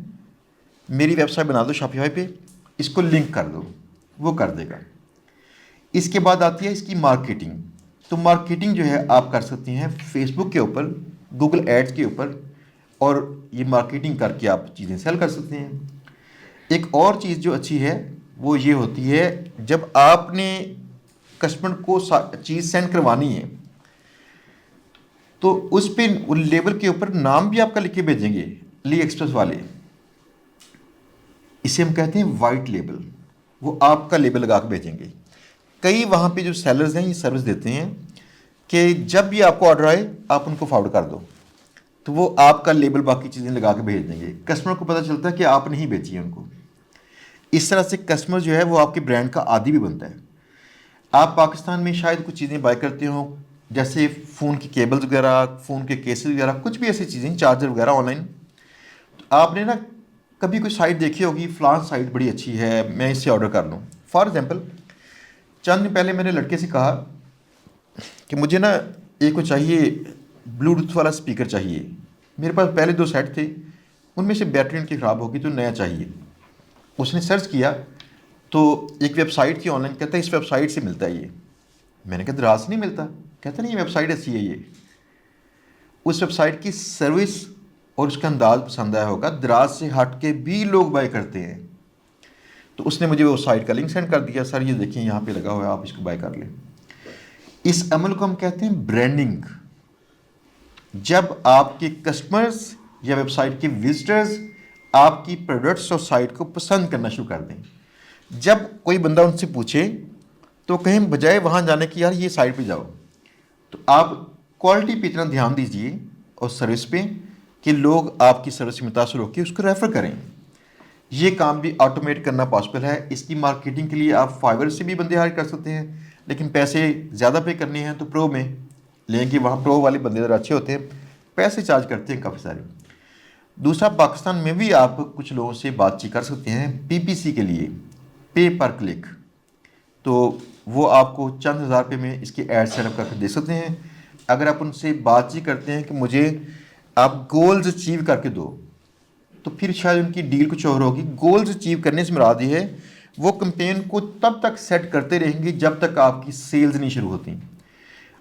मेरी वेबसाइट बना दो शॉपिफाई पे, इसको लिंक कर दो, वो कर देगा। इसके बाद आती है इसकी मार्केटिंग। तो मार्केटिंग जो है आप कर सकते हैं फेसबुक के ऊपर, गूगल एड्स के ऊपर, और ये मार्केटिंग करके आप चीज़ें सेल कर सकते हैं। एक और चीज़ जो अच्छी है वो ये होती है, जब आपने कस्टमर को चीज़ सेंड करवानी है तो उस पर लेबल के ऊपर नाम भी आपका लिख के भेजेंगे अली एक्सप्रेस वाले। इसे हम कहते हैं वाइट लेबल। वो आपका लेबल लगा के भेजेंगे। कई वहाँ पे जो सेलर्स हैं ये सर्विस देते हैं कि जब भी आपको ऑर्डर आए आप उनको फॉरवर्ड कर दो, तो वो आपका लेबल बाकी चीज़ें लगा के भेज देंगे। कस्टमर को पता चलता है कि आपने ही बेची है उनको। इस तरह से कस्टमर जो है वो आपके ब्रांड का आदी भी बनता है। आप पाकिस्तान में शायद कुछ चीज़ें बाय करते हो, जैसे फ़ोन की केबल्स वगैरह, फ़ोन के केसेस वगैरह, कुछ भी ऐसी चीज़ें, चार्जर वगैरह ऑनलाइन। तो आपने ना कभी कोई साइट देखी होगी, फ़लान साइट बड़ी अच्छी है, मैं इससे ऑर्डर कर लूँ। फॉर एग्ज़ाम्पल, चंद दिन पहले मैंने लड़के से कहा कि मुझे ना एक को चाहिए, ब्लूटूथ वाला स्पीकर चाहिए। मेरे पास पहले 2 सेट थे, उनमें से बैटरी उनकी ख़राब होगी तो नया चाहिए। उसने सर्च किया तो एक वेबसाइट थी ऑनलाइन, कहता है इस वेबसाइट से मिलता है ये। मैंने कहा दराज से नहीं मिलता। कहता नहीं, ये वेबसाइट ऐसी है ये। उस वेबसाइट की सर्विस और उसका अंदाज पसंद आया होगा, दराज से हट के भी लोग बाय करते हैं। तो उसने मुझे वो साइट का लिंक सेंड कर दिया, सर ये देखिए यहाँ पे लगा हुआ है, आप इसको बाय कर लें। इस अमल को हम कहते हैं ब्रांडिंग। जब आपके कस्टमर्स या वेबसाइट के विजिटर्स आपकी प्रोडक्ट्स और साइट को पसंद करना शुरू कर दें, जब कोई बंदा उनसे पूछे तो कहीं बजाय वहाँ जाने की यार ये साइट पे जाओ, तो आप क्वालिटी पे इतना ध्यान दीजिए और सर्विस पे कि लोग आपकी सर्विस से मुतासर होकर उसको रेफ़र करें। ये काम भी ऑटोमेट करना पॉसिबल है। इसकी मार्केटिंग के लिए आप फाइवर से भी बंदे हायर कर सकते हैं, लेकिन पैसे ज़्यादा पे करने हैं तो प्रो में लेंगे। वहाँ प्रो वाले बंदे ज़रा अच्छे होते हैं, पैसे चार्ज करते हैं काफ़ी सारे। दूसरा, पाकिस्तान में भी आप कुछ लोगों से बातचीत कर सकते हैं पीपीसी के लिए, पे पर क्लिक। तो वो आपको चंद हज़ार रुपये में इसके ऐड सेटअप करके दे सकते हैं। अगर आप उनसे बातचीत करते हैं कि मुझे आप गोल्स अचीव करके दो, तो फिर शायद उनकी डील कुछ और होगी। गोल्स अचीव करने से मुराद ये है वो कैंपेन को तब तक सेट करते रहेंगे जब तक आपकी सेल्स नहीं शुरू होती।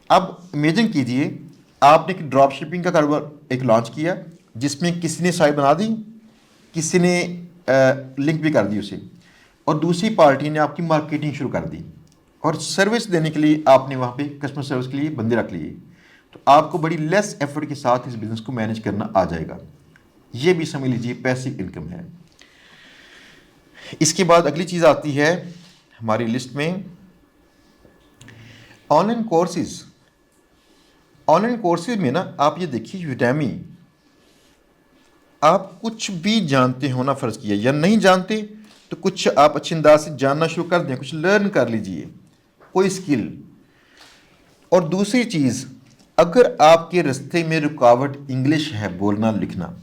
अब इमेजिन कीजिए आपने एक ड्रॉप शिपिंग का कारोबार एक लॉन्च किया, जिसमें किसी ने साइट बना दी, किसी ने लिंक भी कर दी उसे, और दूसरी पार्टी ने आपकी मार्केटिंग शुरू कर दी, और सर्विस देने के लिए आपने वहाँ पे कस्टमर सर्विस के लिए बंदे रख लिए। तो आपको बड़ी लेस एफर्ट के साथ इस बिज़नेस को मैनेज करना आ जाएगा। ये भी समझ लीजिए पैसिव इनकम है। इसके बाद अगली चीज़ आती है हमारी लिस्ट में, ऑनलाइन कोर्सेज। ऑनलाइन कोर्सेज में ना आप ये देखिए, यूडेमी। आप कुछ भी जानते हो ना, फ़र्ज़ किया, या नहीं जानते तो कुछ आप अच्छे अंदाज से जानना शुरू कर दें, कुछ लर्न कर लीजिए, कोई स्किल। और दूसरी चीज़, अगर आपके रास्ते में रुकावट इंग्लिश है, बोलना लिखना,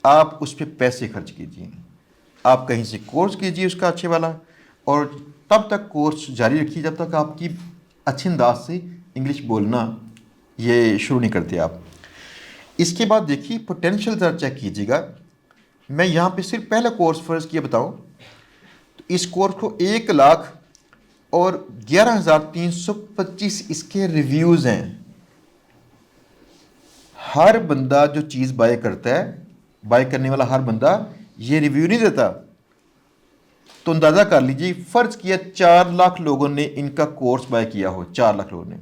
आप उस पर पैसे खर्च कीजिए। आप कहीं से कोर्स कीजिए उसका अच्छे वाला, और तब तक कोर्स जारी रखिए जब तक आपकी अच्छे अंदाज से इंग्लिश बोलना ये शुरू नहीं करते आप। इसके बाद देखिए पोटेंशियल ज़रा चेक कीजिएगा। मैं यहाँ पे सिर्फ पहला कोर्स फ़र्ज़ किया बताऊँ तो इस कोर्स को 1,00,000 और 11,325 इसके रिव्यूज़ हैं। हर बंदा जो चीज़ बाय करता है, बाय करने वाला हर बंदा ये रिव्यू नहीं देता। तो अंदाज़ा कर लीजिए, फ़र्ज़ किया 4 लाख लोगों ने इनका कोर्स बाय किया हो, 4 लाख लोगों ने,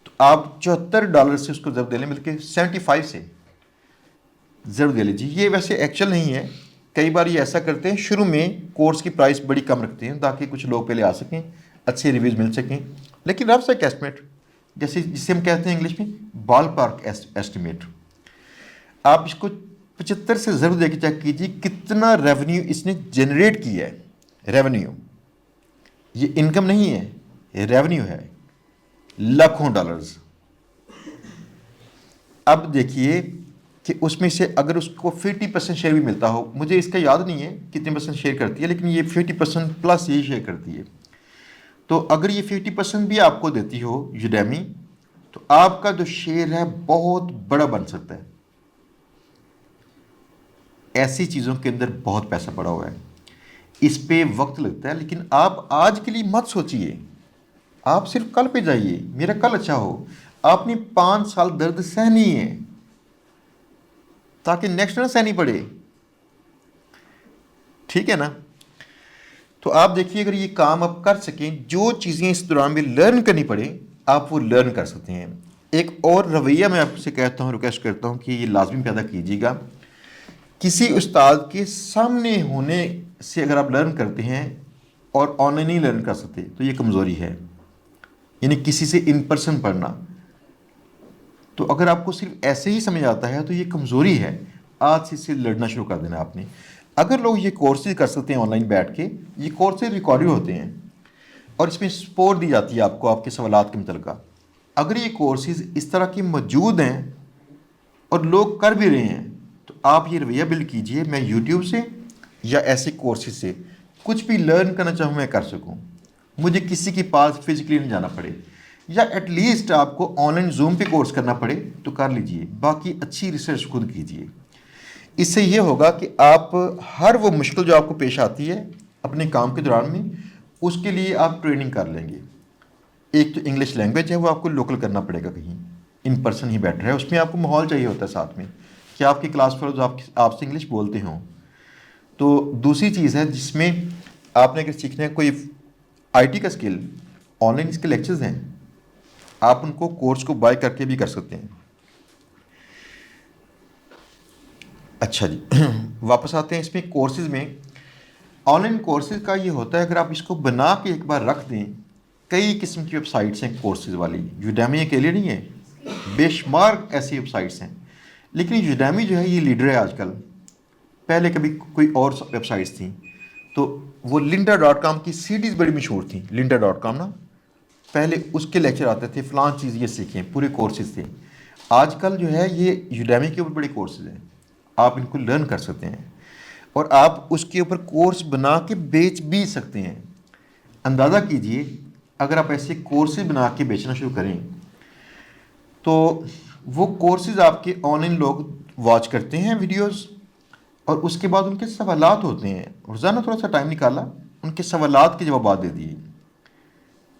तो आप $74 से उसको ज़रूर दे लें, बल्कि 75 से ज़रूर दे लीजिए। ये वैसे एक्चुअल नहीं है, कई बार ये ऐसा करते हैं, शुरू में कोर्स की प्राइस बड़ी कम रखते हैं ताकि कुछ लोग पहले आ सकें, अच्छे रिव्यूज़ मिल सकें। लेकिन रफ सा एस्टिमेट, जैसे जिसे हम कहते हैं इंग्लिश में बॉल पार्क एस्टिमेट, आप इसको 75 से ज़रूर देके चेक कीजिए कितना रेवेन्यू इसने जनरेट किया है। रेवेन्यू, ये इनकम नहीं है, ये रेवेन्यू है, लाखों डॉलर्स। अब देखिए कि उसमें से अगर उसको 50% शेयर भी मिलता हो, मुझे इसका याद नहीं है कितने परसेंट शेयर करती है, लेकिन ये 50% प्लस ये शेयर करती है। तो अगर ये 50% भी आपको देती हो यूडेमी, तो आपका जो शेयर है बहुत बड़ा बन सकता है। ऐसी चीज़ों के अंदर बहुत पैसा पड़ा हुआ है, इस पे वक्त लगता है, लेकिन आप आज के लिए मत सोचिए, आप सिर्फ कल पे जाइए, मेरा कल अच्छा हो। आपने 5 साल दर्द सहनी है ताकि नेक्स्ट ना सहनी पड़े, ठीक है ना। तो आप देखिए, अगर ये काम आप कर सकें, जो चीज़ें इस दौरान में लर्न करनी पड़े आप वो लर्न कर सकते हैं। एक और रवैया मैं आपसे कहता हूँ, रिक्वेस्ट करता हूँ कि ये लाजमी पैदा कीजिएगा, किसी उस्ताद के सामने होने से अगर आप लर्न करते हैं और ऑनलाइन नहीं लर्न कर सकते तो ये कमज़ोरी है। यानी किसी से इन पर्सन पढ़ना, तो अगर आपको सिर्फ ऐसे ही समझ आता है तो ये कमज़ोरी है। आज से इससे लड़ना शुरू कर देना आपने। अगर लोग ये कोर्सेज कर सकते हैं ऑनलाइन बैठ के, ये कोर्सेज रिकॉर्डेड होते हैं और इसमें सपोर्ट दी जाती है आपको आपके सवालात के मतलब। अगर ये कोर्सेज इस तरह के मौजूद हैं और लोग कर भी रहे हैं तो आप ये रवैया बिल्ड कीजिए, मैं यूट्यूब से या ऐसे कोर्सेज से कुछ भी लर्न करना चाहूँ मैं कर सकूँ, मुझे किसी के पास फिजिकली नहीं जाना पड़े, या एटलीस्ट आपको ऑनलाइन जूम पे कोर्स करना पड़े तो कर लीजिए, बाकी अच्छी रिसर्च खुद कीजिए। इससे ये होगा कि आप हर वो मुश्किल जो आपको पेश आती है अपने काम के दौरान में, उसके लिए आप ट्रेनिंग कर लेंगे। एक तो इंग्लिश लैंग्वेज है वो आपको लोकल करना पड़ेगा, कहीं इन पर्सन ही बैठ रहा है, उसमें आपको माहौल चाहिए होता है साथ में कि आपकी क्लास फेलोज आपसे इंग्लिश बोलते हों। तो दूसरी चीज़ है जिसमें आपने अगर सीखना है कोई आईटी का स्किल, ऑनलाइन इसके लेक्चर्स हैं, आप उनको कोर्स को बाय करके भी कर सकते हैं। अच्छा जी, वापस आते हैं इसमें कोर्सेज में। ऑनलाइन कोर्सेज का ये होता है अगर आप इसको बना के एक बार रख दें, कई किस्म की वेबसाइट्स हैं कोर्सेज वाली, यूडेमी अकेले नहीं है, बेशुमार ऐसी वेबसाइट्स हैं। लेकिन यूडेमी जो है ये लीडर है आजकल। पहले कभी कोई और वेबसाइट्स थी, तो वो lynda.com की सीडीज़ बड़ी मशहूर थी। lynda.com ना, पहले उसके लेक्चर आते थे, फ़लाँ चीज़ ये सीखें, पूरे कोर्सेज थे। आजकल जो है ये यूडेमी के ऊपर बड़े कोर्सेज हैं, आप इनको लर्न कर सकते हैं और आप उसके ऊपर कोर्स बना के बेच भी सकते हैं। अंदाज़ा कीजिए अगर आप ऐसे कोर्सेज बना के बेचना शुरू करें तो वो कोर्सेज आपके ऑनलाइन लोग वॉच करते हैं वीडियोस, और उसके बाद उनके सवालात होते हैं, रोज़ाना थोड़ा सा टाइम निकाला, उनके सवालात के जवाब दे दिए,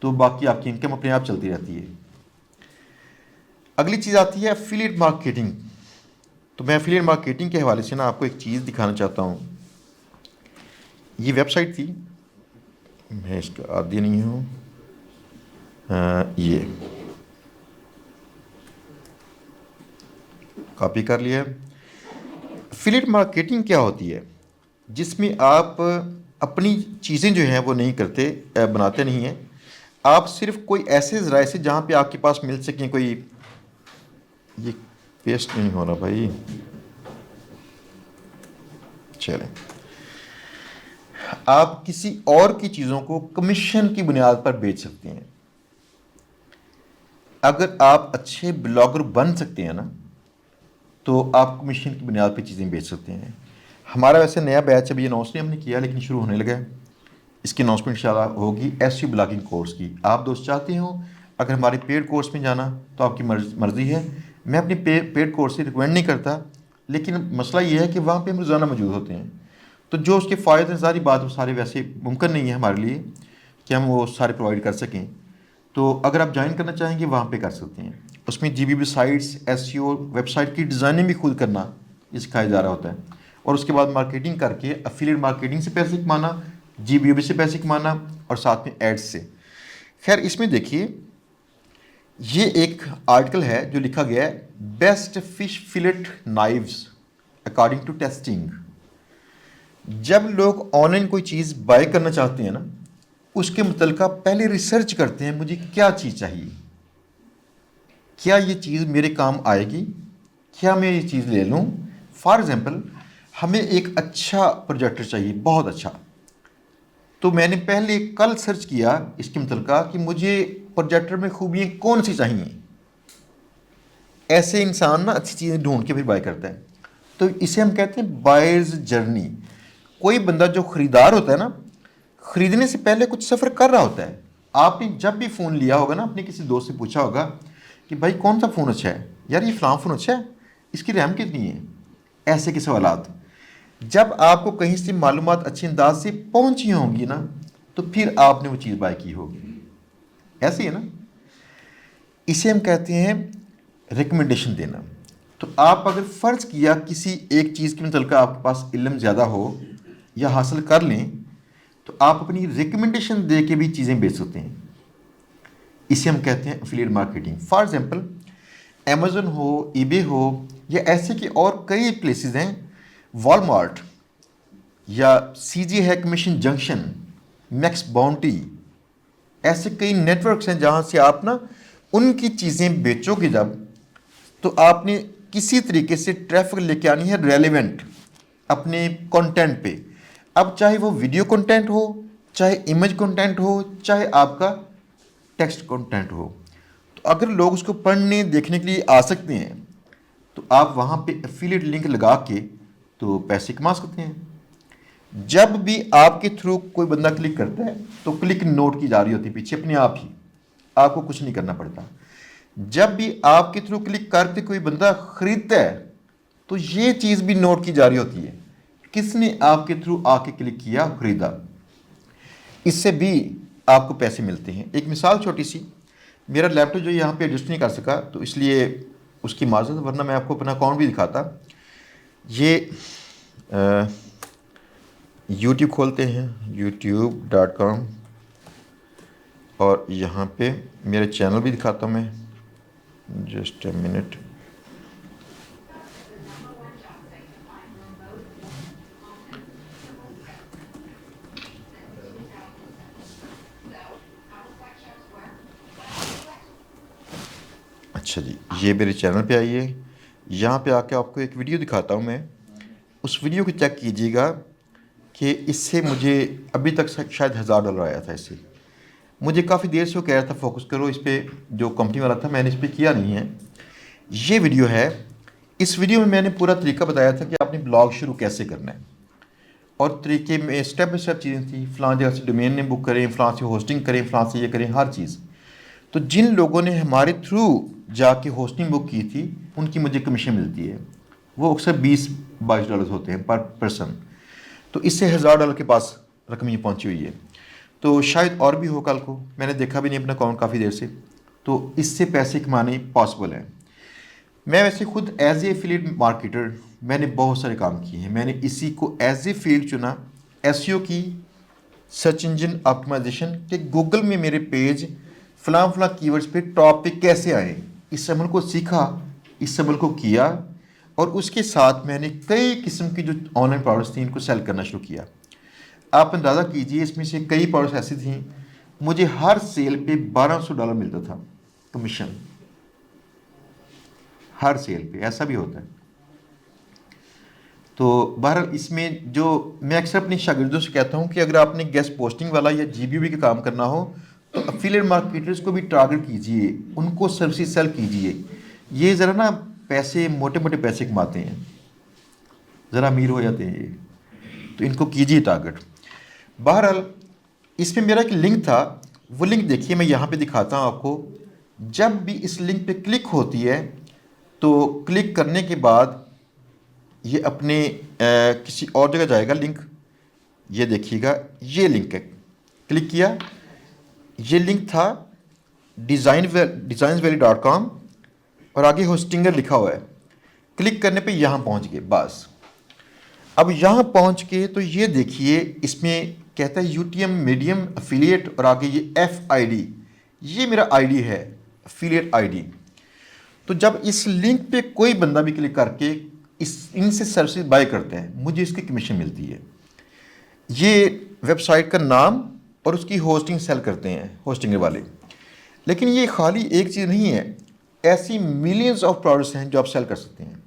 तो बाकी आपकी इनकम अपने आप चलती रहती है। अगली चीज़ आती है एफिलिएट मार्केटिंग। तो मैं एफिलिएट मार्केटिंग के हवाले से ना आपको एक चीज़ दिखाना चाहता हूँ। ये वेबसाइट थी, मैं इसका आदी नहीं हूँ, ये कॉपी कर लिया। एफिलिएट मार्केटिंग क्या होती है? जिसमें आप अपनी चीज़ें जो हैं वो नहीं करते, बनाते नहीं हैं, आप सिर्फ कोई ऐसे ज़राए से जहाँ पे आपके पास मिल सकें कोई, ये पेस्ट नहीं हो रहा भाई, चलें, आप किसी और की चीज़ों को कमीशन की बुनियाद पर बेच सकते हैं। अगर आप अच्छे ब्लॉगर बन सकते हैं ना तो आप कमीशन की बुनियाद पर चीज़ें बेच सकते हैं। हमारा वैसे नया बैच अभी अनाउंस नहीं हमने किया, लेकिन शुरू होने लगा है। इसकी अनाउंसमेंट इंशाल्लाह होगी एसईओ ब्लॉगिंग कोर्स की। आप दोस्त चाहते हो अगर हमारे पेड कोर्स में जाना तो आपकी मर्ज़ी है। मैं अपनी पेड कोर्स से रिकमेंड नहीं करता, लेकिन मसला ये है कि वहाँ पे हम रोज़ाना मौजूद होते हैं, तो जो उसके फ़ायदे, सारी बात वो सारे वैसे मुमकिन नहीं है हमारे लिए कि हम वो सारे प्रोवाइड कर सकें। तो अगर आप ज्वाइन करना चाहेंगे वहाँ पे कर सकते हैं। उसमें जीबीबी साइट्स, एसईओ, वेबसाइट की डिज़ाइनिंग भी खुद करना ये सिखाया जा रहा होता है, और उसके बाद मार्केटिंग करके एफिलिएट मार्केटिंग से पैसे कमाना, जीबीबी से पैसे कमाना, और साथ में एड्स से। खैर इसमें देखिए ये एक आर्टिकल है जो लिखा गया है, best fish fillet knives according to testing. जब लोग ऑनलाइन कोई चीज़ बाय करना चाहते हैं ना, उसके मुतल्लिका पहले रिसर्च करते हैं, मुझे क्या चीज़ चाहिए, क्या ये चीज़ मेरे काम आएगी, क्या मैं ये चीज़ ले लूँ। फॉर एग्ज़ाम्पल हमें एक अच्छा प्रोजेक्टर चाहिए, बहुत अच्छा, तो मैंने पहले कल सर्च किया इसके मुतल्लिका कि मुझे प्रोजेक्टर में खूबियाँ कौन सी चाहिए। ऐसे इंसान ना अच्छी चीज़ें ढूंढ के फिर बाय करता है। तो इसे हम कहते हैं बायर्स जर्नी। कोई बंदा जो ख़रीदार होता है ना, ख़रीदने से पहले कुछ सफ़र कर रहा होता है। आपने जब भी फ़ोन लिया होगा ना, अपने किसी दोस्त से पूछा होगा कि भाई कौन सा फ़ोन अच्छा है, यार ये फ़लाँ फ़ोन अच्छा है, इसकी रैम कितनी है, ऐसे के सवालात। जब आपको कहीं से मालूमात अच्छे अंदाज से पहुंची होंगी ना, तो फिर आपने वो चीज़ बाय की होगी। ऐसे ही है ना, इसे हम कहते हैं रिकमेंडेशन देना। तो आप अगर फ़र्ज़ किया किसी एक चीज़ के मुतल्लिका आपके पास इल्म ज़्यादा हो या हासिल कर लें, तो आप अपनी रिकमेंडेशन दे के भी चीज़ें बेच सकते हैं। इसे हम कहते हैं affiliate marketing. For example Amazon हो, ईबे हो, या ऐसे के और कई प्लेसेस हैं, वॉलमार्ट, या सीजी है कमीशन जंक्शन, मैक्स बाउंटी, ऐसे कई नेटवर्क्स हैं जहाँ से आप ना उनकी चीज़ें बेचोगे जब, तो आपने किसी तरीके से ट्रैफिक लेके आनी है रेलेवेंट अपने कंटेंट पे। अब चाहे वो वीडियो कंटेंट हो, चाहे इमेज कंटेंट हो, चाहे आपका टेक्स्ट कंटेंट हो, तो अगर लोग उसको पढ़ने देखने के लिए आ सकते हैं तो आप वहाँ पे एफिलिएट लिंक लगा के तो पैसे कमा सकते हैं। जब भी आपके थ्रू कोई बंदा क्लिक करता है तो क्लिक नोट की जा रही होती है पीछे अपने आप ही, आपको कुछ नहीं करना पड़ता। जब भी आपके थ्रू क्लिक करके कोई बंदा खरीदता है तो ये चीज़ भी नोट की जा रही होती है, किसने आपके थ्रू आके क्लिक किया, खरीदा। इससे भी आपको पैसे मिलते हैं। एक मिसाल छोटी सी, मेरा लैपटॉप जो यहाँ पे एडजस्ट नहीं कर सका तो इसलिए उसकी माजरत, वरना मैं आपको अपना अकाउंट भी दिखाता। ये यूट्यूब खोलते हैं, youtube.com, और यहाँ पे मेरे चैनल भी दिखाता हूँ मैं, जस्ट ए मिनट। अच्छा जी, ये मेरे चैनल पे आइए। यहाँ पे आके आपको एक वीडियो दिखाता हूँ मैं, उस वीडियो को चेक कीजिएगा कि इससे मुझे अभी तक शायद $1000 आया था। इससे मुझे काफ़ी देर से वो कह रहा था फोकस करो इस पर, जो कंपनी वाला था, मैंने इस पर किया नहीं है। ये वीडियो है, इस वीडियो में मैंने पूरा तरीका बताया था कि आपने ब्लॉग शुरू कैसे करना है, और तरीके में स्टेप बाई स्टेप चीज़ें थी। फ़लाँ जगह से डोमेन नेम बुक करें, फ़लाँ से होस्टिंग करें, फ़लाँ से ये करें, हर चीज़। तो जिन लोगों ने हमारे थ्रू जाके होस्टिंग बुक की थी उनकी मुझे कमीशन मिलती है, वो अक्सर $20-22 होते हैं पर पर्सन। तो इससे $1000 के पास रकम ये पहुंची हुई है। तो शायद और भी हो कल को, मैंने देखा भी नहीं अपना अकाउंट काफ़ी देर से। तो इससे पैसे कमाने पॉसिबल हैं। मैं वैसे खुद एज ए एफिलिएट मार्केटर मैंने बहुत सारे काम किए हैं। मैंने इसी को एज ए फील्ड चुना, एसईओ की, सर्च इंजन ऑप्टिमाइजेशन, कि गूगल में मेरे पेज फ़लाँ फ़लाँ कीवर्ड्स पे टॉप पे कैसे आए। इस अमल को सीखा, इस अमल को किया, और उसके साथ मैंने कई किस्म की जो ऑनलाइन प्रोडक्ट्स थी इनको सेल करना शुरू किया। आप अंदाज़ा कीजिए, इसमें से कई प्रोडक्ट्स ऐसी थी मुझे हर सेल पे $1200 मिलता था कमीशन, हर सेल पे। ऐसा भी होता है। तो बहरहाल इसमें जो मैं अक्सर अपने शागिर्दों से कहता हूँ कि अगर आपने गेस्ट पोस्टिंग वाला या जीबीबी का काम करना हो तो एफिलिएट मार्केटर्स को भी टारगेट कीजिए, उनको सर्विस सेल कीजिए। ये ज़रा ना पैसे, मोटे मोटे पैसे कमाते हैं, ज़रा अमीर हो जाते हैं ये, तो इनको कीजिए टारगेट। बहरहाल इसमें मेरा एक लिंक था, वो लिंक देखिए, मैं यहाँ पे दिखाता हूँ आपको। जब भी इस लिंक पे क्लिक होती है तो क्लिक करने के बाद ये अपने किसी और जगह जाएगा लिंक। ये देखिएगा, ये लिंक है, क्लिक किया, ये लिंक था designsvalley.com और आगे होस्टिंगर लिखा हुआ है। क्लिक करने पे यहाँ पहुँच गए बस। अब यहाँ पहुँच के तो ये देखिए, इसमें कहता है यूटीएम मीडियम एफिलिएट, और आगे ये FID, ये मेरा आईडी है, एफिलिएट आईडी। तो जब इस लिंक पे कोई बंदा भी क्लिक करके इनसे सर्विस बाय करते हैं, मुझे इसकी कमीशन मिलती है। ये वेबसाइट का नाम और उसकी होस्टिंग सेल करते हैं होस्टिंग वाले। लेकिन ये खाली एक चीज़ नहीं है, ऐसी मिलियंस ऑफ प्रोडक्ट्स हैं जो आप सेल कर सकते हैं।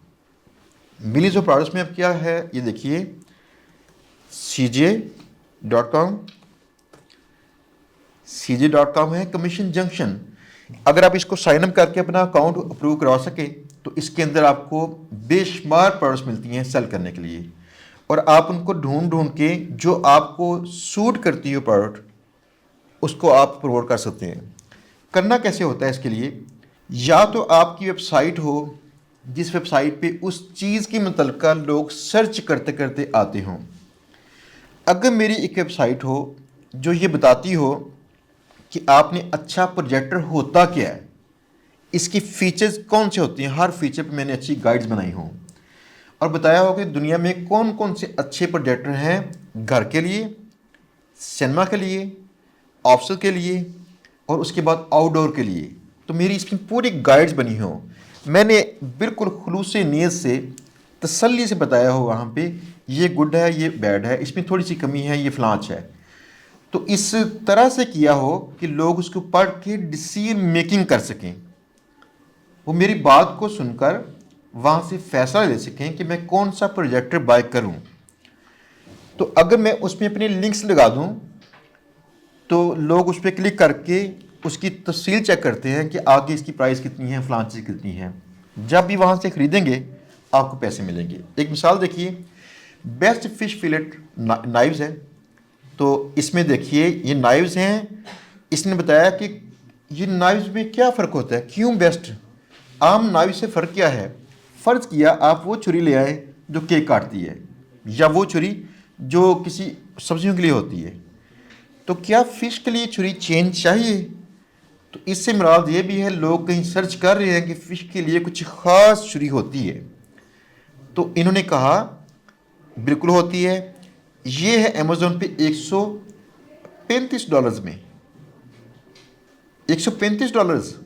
मिलियंस ऑफ प्रोडक्ट्स में अब क्या है, ये देखिए, cj.com है कमीशन जंक्शन। अगर आप इसको साइन अप करके अपना अकाउंट अप्रूव करवा सके तो इसके अंदर आपको बेशुमार प्रोडक्ट्स मिलती हैं सेल करने के लिए, और आप उनको ढूंढ ढूंढ के जो आपको सूट करती हो प्रोडक्ट उसको आप प्रमोट कर सकते हैं। करना कैसे होता है इसके लिए, या तो आपकी वेबसाइट हो जिस वेबसाइट पे उस चीज़ के मुतल्लिका लोग सर्च करते करते आते हों। अगर मेरी एक वेबसाइट हो जो ये बताती हो कि आपने अच्छा प्रोजेक्टर होता क्या है, इसकी फ़ीचर्स कौन से होती हैं, हर फीचर पे मैंने अच्छी गाइड्स बनाई हों, और बताया हो कि दुनिया में कौन कौन से अच्छे प्रोजेक्टर हैं घर के लिए, सिनेमा के लिए, ऑफिस के लिए, और उसके बाद आउटडोर के लिए, तो मेरी इसमें पूरी गाइड्स बनी हो। मैंने बिल्कुल खुलूस नीयत से तसल्ली से बताया हो वहाँ पे ये गुड है, ये बैड है, इसमें थोड़ी सी कमी है, ये फलांच है। तो इस तरह से किया हो कि लोग उसको पढ़ के डिसीजन मेकिंग कर सकें, वो मेरी बात को सुनकर वहाँ से फैसला ले सकें कि मैं कौन सा प्रोजेक्टर बाय करूँ। तो अगर मैं उसमें अपने लिंक्स लगा दूँ तो लोग उस पर क्लिक करके उसकी तफसील चेक करते हैं कि आगे इसकी प्राइस कितनी है, फलां चीज़ कितनी है। जब भी वहाँ से ख़रीदेंगे आपको पैसे मिलेंगे। एक मिसाल देखिए, बेस्ट फिश फिलेट नाइव्स है। तो इसमें देखिए ये नाइव्स हैं, इसने बताया कि ये नाइव्स में क्या फ़र्क होता है, क्यों बेस्ट। आम नाइव से फ़र्क क्या है। फ़र्ज़ किया आप वो छुरी ले आए जो केक काटती है, या वो छुरी जो किसी सब्जियों के लिए होती है, तो क्या फ़िश के लिए छुरी चेंज चाहिए। तो इससे मुराद ये भी है, लोग कहीं सर्च कर रहे हैं कि फ़िश के लिए कुछ ख़ास छुरी होती है, तो इन्होंने कहा बिल्कुल होती है। ये है अमेज़ोन पे $135 में, $135।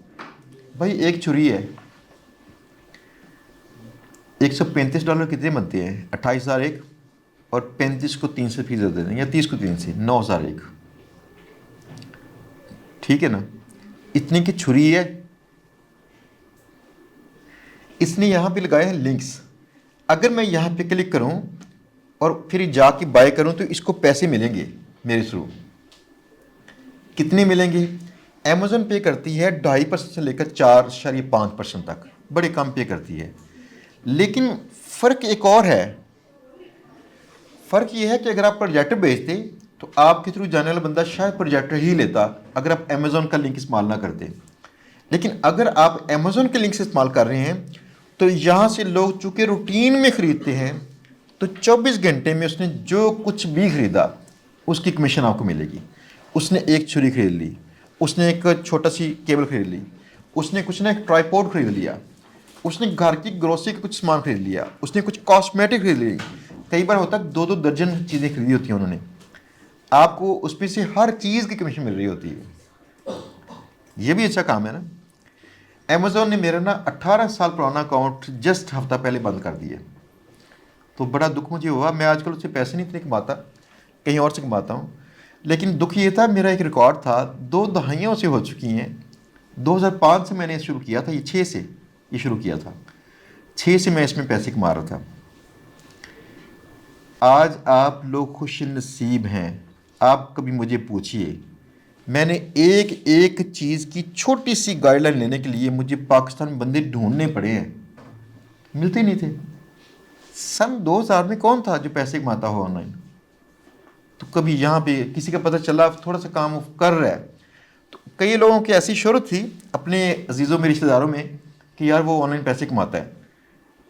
भाई एक छुरी है, $135 कितने बनते हैं, 28,000 एक, और 35 को 3 से फीसद दे दें, या 30 को 3 से 9,000 एक, ठीक है ना। इतनी की छुरी है। इसने यहाँ पे लगाए हैं लिंक्स। अगर मैं यहाँ पे क्लिक करूँ और फिर जाके बाय करूँ तो इसको पैसे मिलेंगे मेरे थ्रू। कितने मिलेंगे। अमेज़न पे करती है 2.5% से लेकर 4.5% तक, बड़े कम पे करती है। लेकिन फ़र्क एक और है। फ़र्क ये है कि अगर आप प्रोजेक्टर बेचते तो आपके थ्रू जाने वाला बंदा शायद प्रोजेक्टर ही लेता अगर आप अमेज़न का लिंक इस्तेमाल ना करते। लेकिन अगर आप अमेज़न के लिंक से इस्तेमाल कर रहे हैं तो यहाँ से लोग चूँकि रूटीन में ख़रीदते हैं, तो 24 घंटे में उसने जो कुछ भी ख़रीदा उसकी कमीशन आपको मिलेगी। उसने एक छुरी ख़रीद ली, उसने एक छोटा सी केबल ख़रीद ली, उसने कुछ ना एक ट्राईपोड ख़रीद लिया, उसने घर की ग्रोसरी का कुछ सामान ख़रीद लिया, उसने कुछ कॉस्मेटिक ख़रीद ली। कई बार होता है 2-2 दर्जन चीज़ें खरीदी होती हैं उन्होंने, आपको उसमें से हर चीज़ की कमीशन मिल रही होती है। ये भी अच्छा काम है ना। अमेज़ोन ने मेरा ना 18 साल पुराना अकाउंट जस्ट हफ्ता पहले बंद कर दिया। तो बड़ा दुख मुझे हुआ। मैं आजकल उससे पैसे नहीं इतने कमाता, कहीं और से कमाता हूँ। लेकिन दुख ये था, मेरा एक रिकॉर्ड था, 2 दहाइयों से हो चुकी हैं। 2005 से मैंने शुरू किया था, ये 6 से ये शुरू किया था, 6 से मैं इसमें पैसे कमा रहा था। आज आप लोग खुश नसीब हैं। आप कभी मुझे पूछिए, मैंने एक एक चीज़ की छोटी सी गाइडलाइन लेने के लिए मुझे पाकिस्तान में बंदे ढूंढने पड़े हैं, मिलते नहीं थे। सन 2000 में कौन था जो पैसे कमाता हो ऑनलाइन। तो कभी यहाँ पे किसी का पता चला थोड़ा सा काम कर रहा है, तो कई लोगों की ऐसी शोहरत थी अपने अजीज़ों में, रिश्तेदारों में, कि यार वो ऑनलाइन पैसे कमाता है।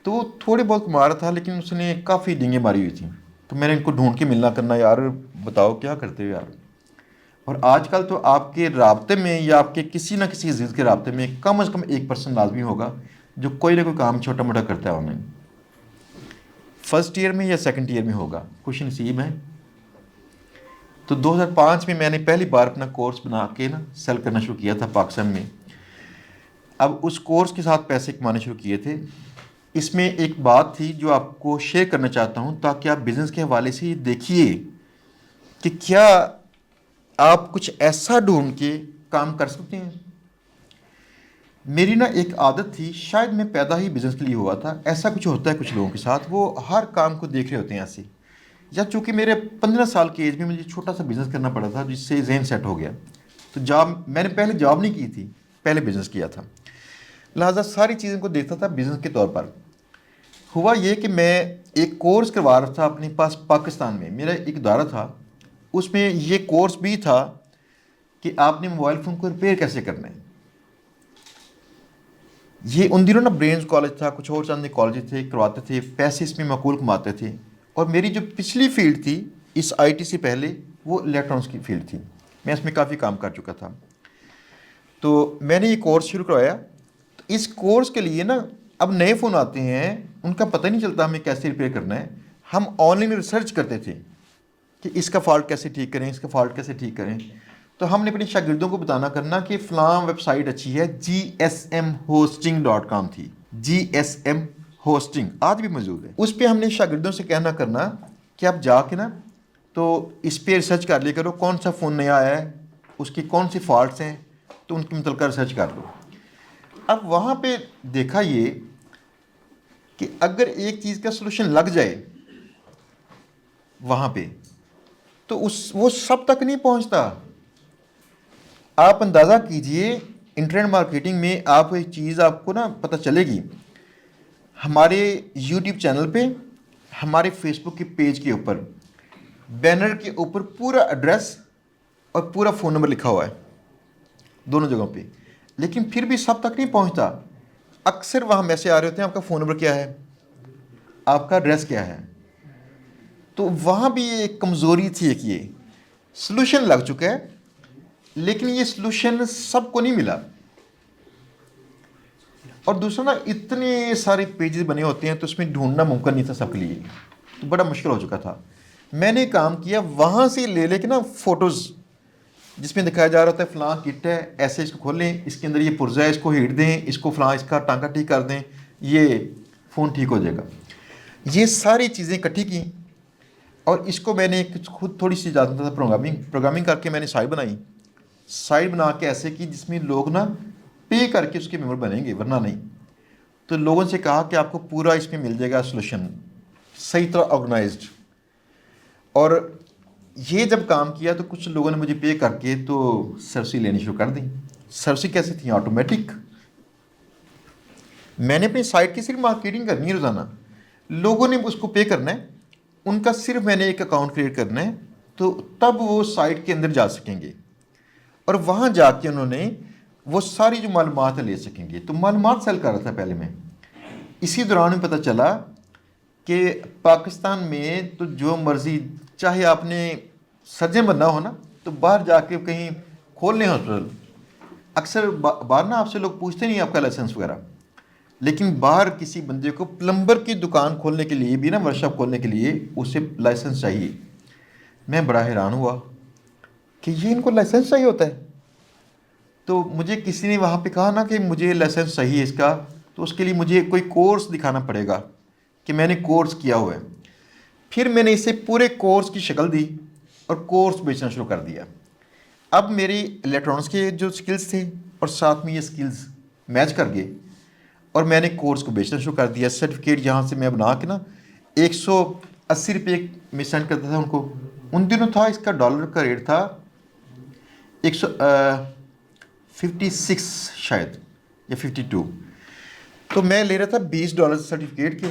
तो वो थोड़े बहुत कमा रहा था, लेकिन उसने काफ़ी डींगे मारी हुई थी। तो मैंने इनको ढूंढ के मिलना करना, यार बताओ क्या करते हो यार। और आजकल तो आपके राब्ते में या आपके किसी ना किसी अजीज़ के राब्ते में कम से कम 1% लाजमी होगा जो कोई ना कोई काम छोटा मोटा करता है ऑनलाइन। फर्स्ट ईयर में या सेकंड ईयर में होगा, खुश नसीब है। तो 2005 में मैंने पहली बार अपना कोर्स बना के ना सेल करना शुरू किया था पाकिस्तान में। अब उस कोर्स के साथ पैसे कमाने शुरू किए थे। इसमें एक बात थी जो आपको शेयर करना चाहता हूँ, ताकि आप बिज़नेस के हवाले से ये देखिए कि क्या आप कुछ ऐसा ढूंढ के काम कर सकते हैं। मेरी ना एक आदत थी, शायद मैं पैदा ही बिज़नेस के लिए हुआ था। ऐसा कुछ होता है कुछ लोगों के साथ, वो हर काम को देख रहे होते हैं ऐसे। या चूँकि मेरे 15 साल की एज में मुझे छोटा सा बिज़नेस करना पड़ा था, जिससे जहन सेट हो गया। तो जॉब मैंने पहले जॉब नहीं की थी, पहले बिज़नेस किया था, लिहाजा सारी चीज़ों को देखता था बिज़नेस के तौर पर। हुआ ये कि मैं एक कोर्स करवा रहा था अपने पास पाकिस्तान में, मेरा एक इदारा था, उसमें ये कोर्स भी था कि आपने मोबाइल फ़ोन को रिपेयर कैसे करना है। ये उन दिनों ना ब्रेन्स कॉलेज था, कुछ और चंद कॉलेज थे, करवाते थे, पैसे इसमें माकूल कमाते थे। और मेरी जो पिछली फील्ड थी इस आईटी से पहले, वो इलेक्ट्रॉनिक्स की फील्ड थी, मैं इसमें काफ़ी काम कर चुका था। तो मैंने ये कोर्स शुरू करवाया। तो इस कोर्स के लिए ना अब नए फ़ोन आते हैं, उनका पता नहीं चलता हमें कैसे रिपेयर करना है। हम ऑनलाइन रिसर्च करते थे कि इसका फ़ॉल्ट कैसे ठीक करें, इसका फ़ॉल्ट कैसे ठीक करें। तो हमने अपने शागिर्दों को बताना करना कि फ़लाँ वेबसाइट अच्छी है, GSMhosting.com थी, GSM होस्टिंग आज भी मौजूद है। उस पर हमने शागिर्दों से कहना करना कि आप जाके ना तो इस पर रिसर्च कर लिया करो, कौन सा फ़ोन नया आया है, उसकी कौन सी फॉल्ट्स हैं, तो उनकी मतलब रिसर्च कर लो। अब वहाँ पे देखा ये कि अगर एक चीज़ का सलूशन लग जाए वहाँ पे, तो वो सब तक नहीं पहुँचता। आप अंदाज़ा कीजिए, इंटरनेट मार्केटिंग में आप एक चीज़ आपको ना पता चलेगी, हमारे यूट्यूब चैनल पे, हमारे फेसबुक के पेज के ऊपर, बैनर के ऊपर पूरा एड्रेस और पूरा फ़ोन नंबर लिखा हुआ है दोनों जगहों पे, लेकिन फिर भी सब तक नहीं पहुंचता। अक्सर वहाँ मैसेज आ रहे होते हैं, आपका फ़ोन नंबर क्या है, आपका एड्रेस क्या है। तो वहाँ भी ये एक कमज़ोरी थी कि ये सलूशन लग चुका है, लेकिन ये सलूशन सबको नहीं मिला। और दूसरा ना, इतने सारे पेजेस बने होते हैं तो उसमें ढूंढना मुमकिन नहीं था सबके लिए, तो बड़ा मुश्किल हो चुका था। मैंने काम किया वहाँ से ले लेके ना फ़ोटोज़, जिसमें दिखाया जा रहा था फ़लाँ किट है, ऐसे इसको खोलें, इसके अंदर ये पुर्जा है, इसको हीट दें, इसको फ़लाँ इसका टांका ठीक कर दें, ये फ़ोन ठीक हो जाएगा। ये सारी चीज़ें इकट्ठी की और इसको मैंने खुद थोड़ी सी जानता था प्रोग्रामिंग करके मैंने साइट बना के ऐसे की जिसमें लोग ना पे करके उसके मेंबर बनेंगे, वरना नहीं। तो लोगों से कहा कि आपको पूरा इसमें मिल जाएगा सॉल्यूशन, सही तरह ऑर्गेनाइज्ड। और ये जब काम किया तो कुछ लोगों ने मुझे पे करके तो सर्विस लेनी शुरू कर दी। सर्विस कैसे थी? ऑटोमेटिक। मैंने अपनी साइट की सिर्फ मार्केटिंग करनी है रोज़ाना, लोगों ने उसको पे करना है, उनका सिर्फ मैंने एक अकाउंट क्रिएट करना है, तो तब वो साइट के अंदर जा सकेंगे और वहाँ जाके उन्होंने वो सारी जो मालूमात ले सकेंगे। तो मालूमात सेल कर रहा था पहले मैं। इसी दौरान में पता चला कि पाकिस्तान में तो जो मर्ज़ी, चाहे आपने सर्जन बनना हो ना, तो बाहर जाके कहीं खोल लें हॉस्पिटल, अक्सर बाहर ना आपसे लोग पूछते नहीं आपका लाइसेंस वगैरह, लेकिन बाहर किसी बंदे को प्लम्बर की दुकान खोलने के लिए भी ना, वर्कशॉप खोलने के लिए उसे लाइसेंस चाहिए। मैं बड़ा हैरान हुआ कि ये इनको लाइसेंस चाहिए होता है। तो मुझे किसी ने वहाँ पे कहा ना कि मुझे लाइसेंस चाहिए इसका, तो उसके लिए मुझे कोई कोर्स दिखाना पड़ेगा कि मैंने कोर्स किया हुआ है। फिर मैंने इसे पूरे कोर्स की शक्ल दी और कोर्स बेचना शुरू कर दिया। अब मेरी इलेक्ट्रॉनिक्स के जो स्किल्स थे और साथ में ये स्किल्स मैच कर गए और मैंने कोर्स को बेचना शुरू कर दिया। सर्टिफिकेट यहाँ से मैं बना के ना 180 रुपये में सेंड करता था उनको। उन दिनों था इसका डॉलर का रेट था 156 शायद या 52। तो मैं ले रहा था $20 सर्टिफिकेट के,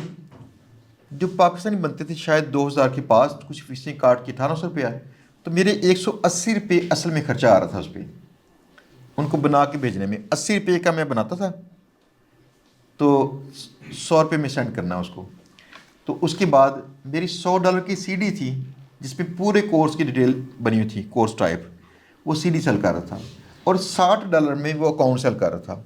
जो पाकिस्तानी बनते थे शायद 2000 के पास, कुछ फीसें काट के 1800 रुपया। तो मेरे 180 रुपये असल में खर्चा आ रहा था उस पर, उनको बना के भेजने में। 80 रुपये का मैं बनाता था तो 100 रुपये में सेंड करना उसको। तो उसके बाद मेरी $100 की सीडी थी जिसमें पूरे कोर्स की डिटेल बनी हुई थी, कोर्स टाइप, वो सीडी सेल कर रहा था और $60 में वो अकाउंट सेल कर रहा था।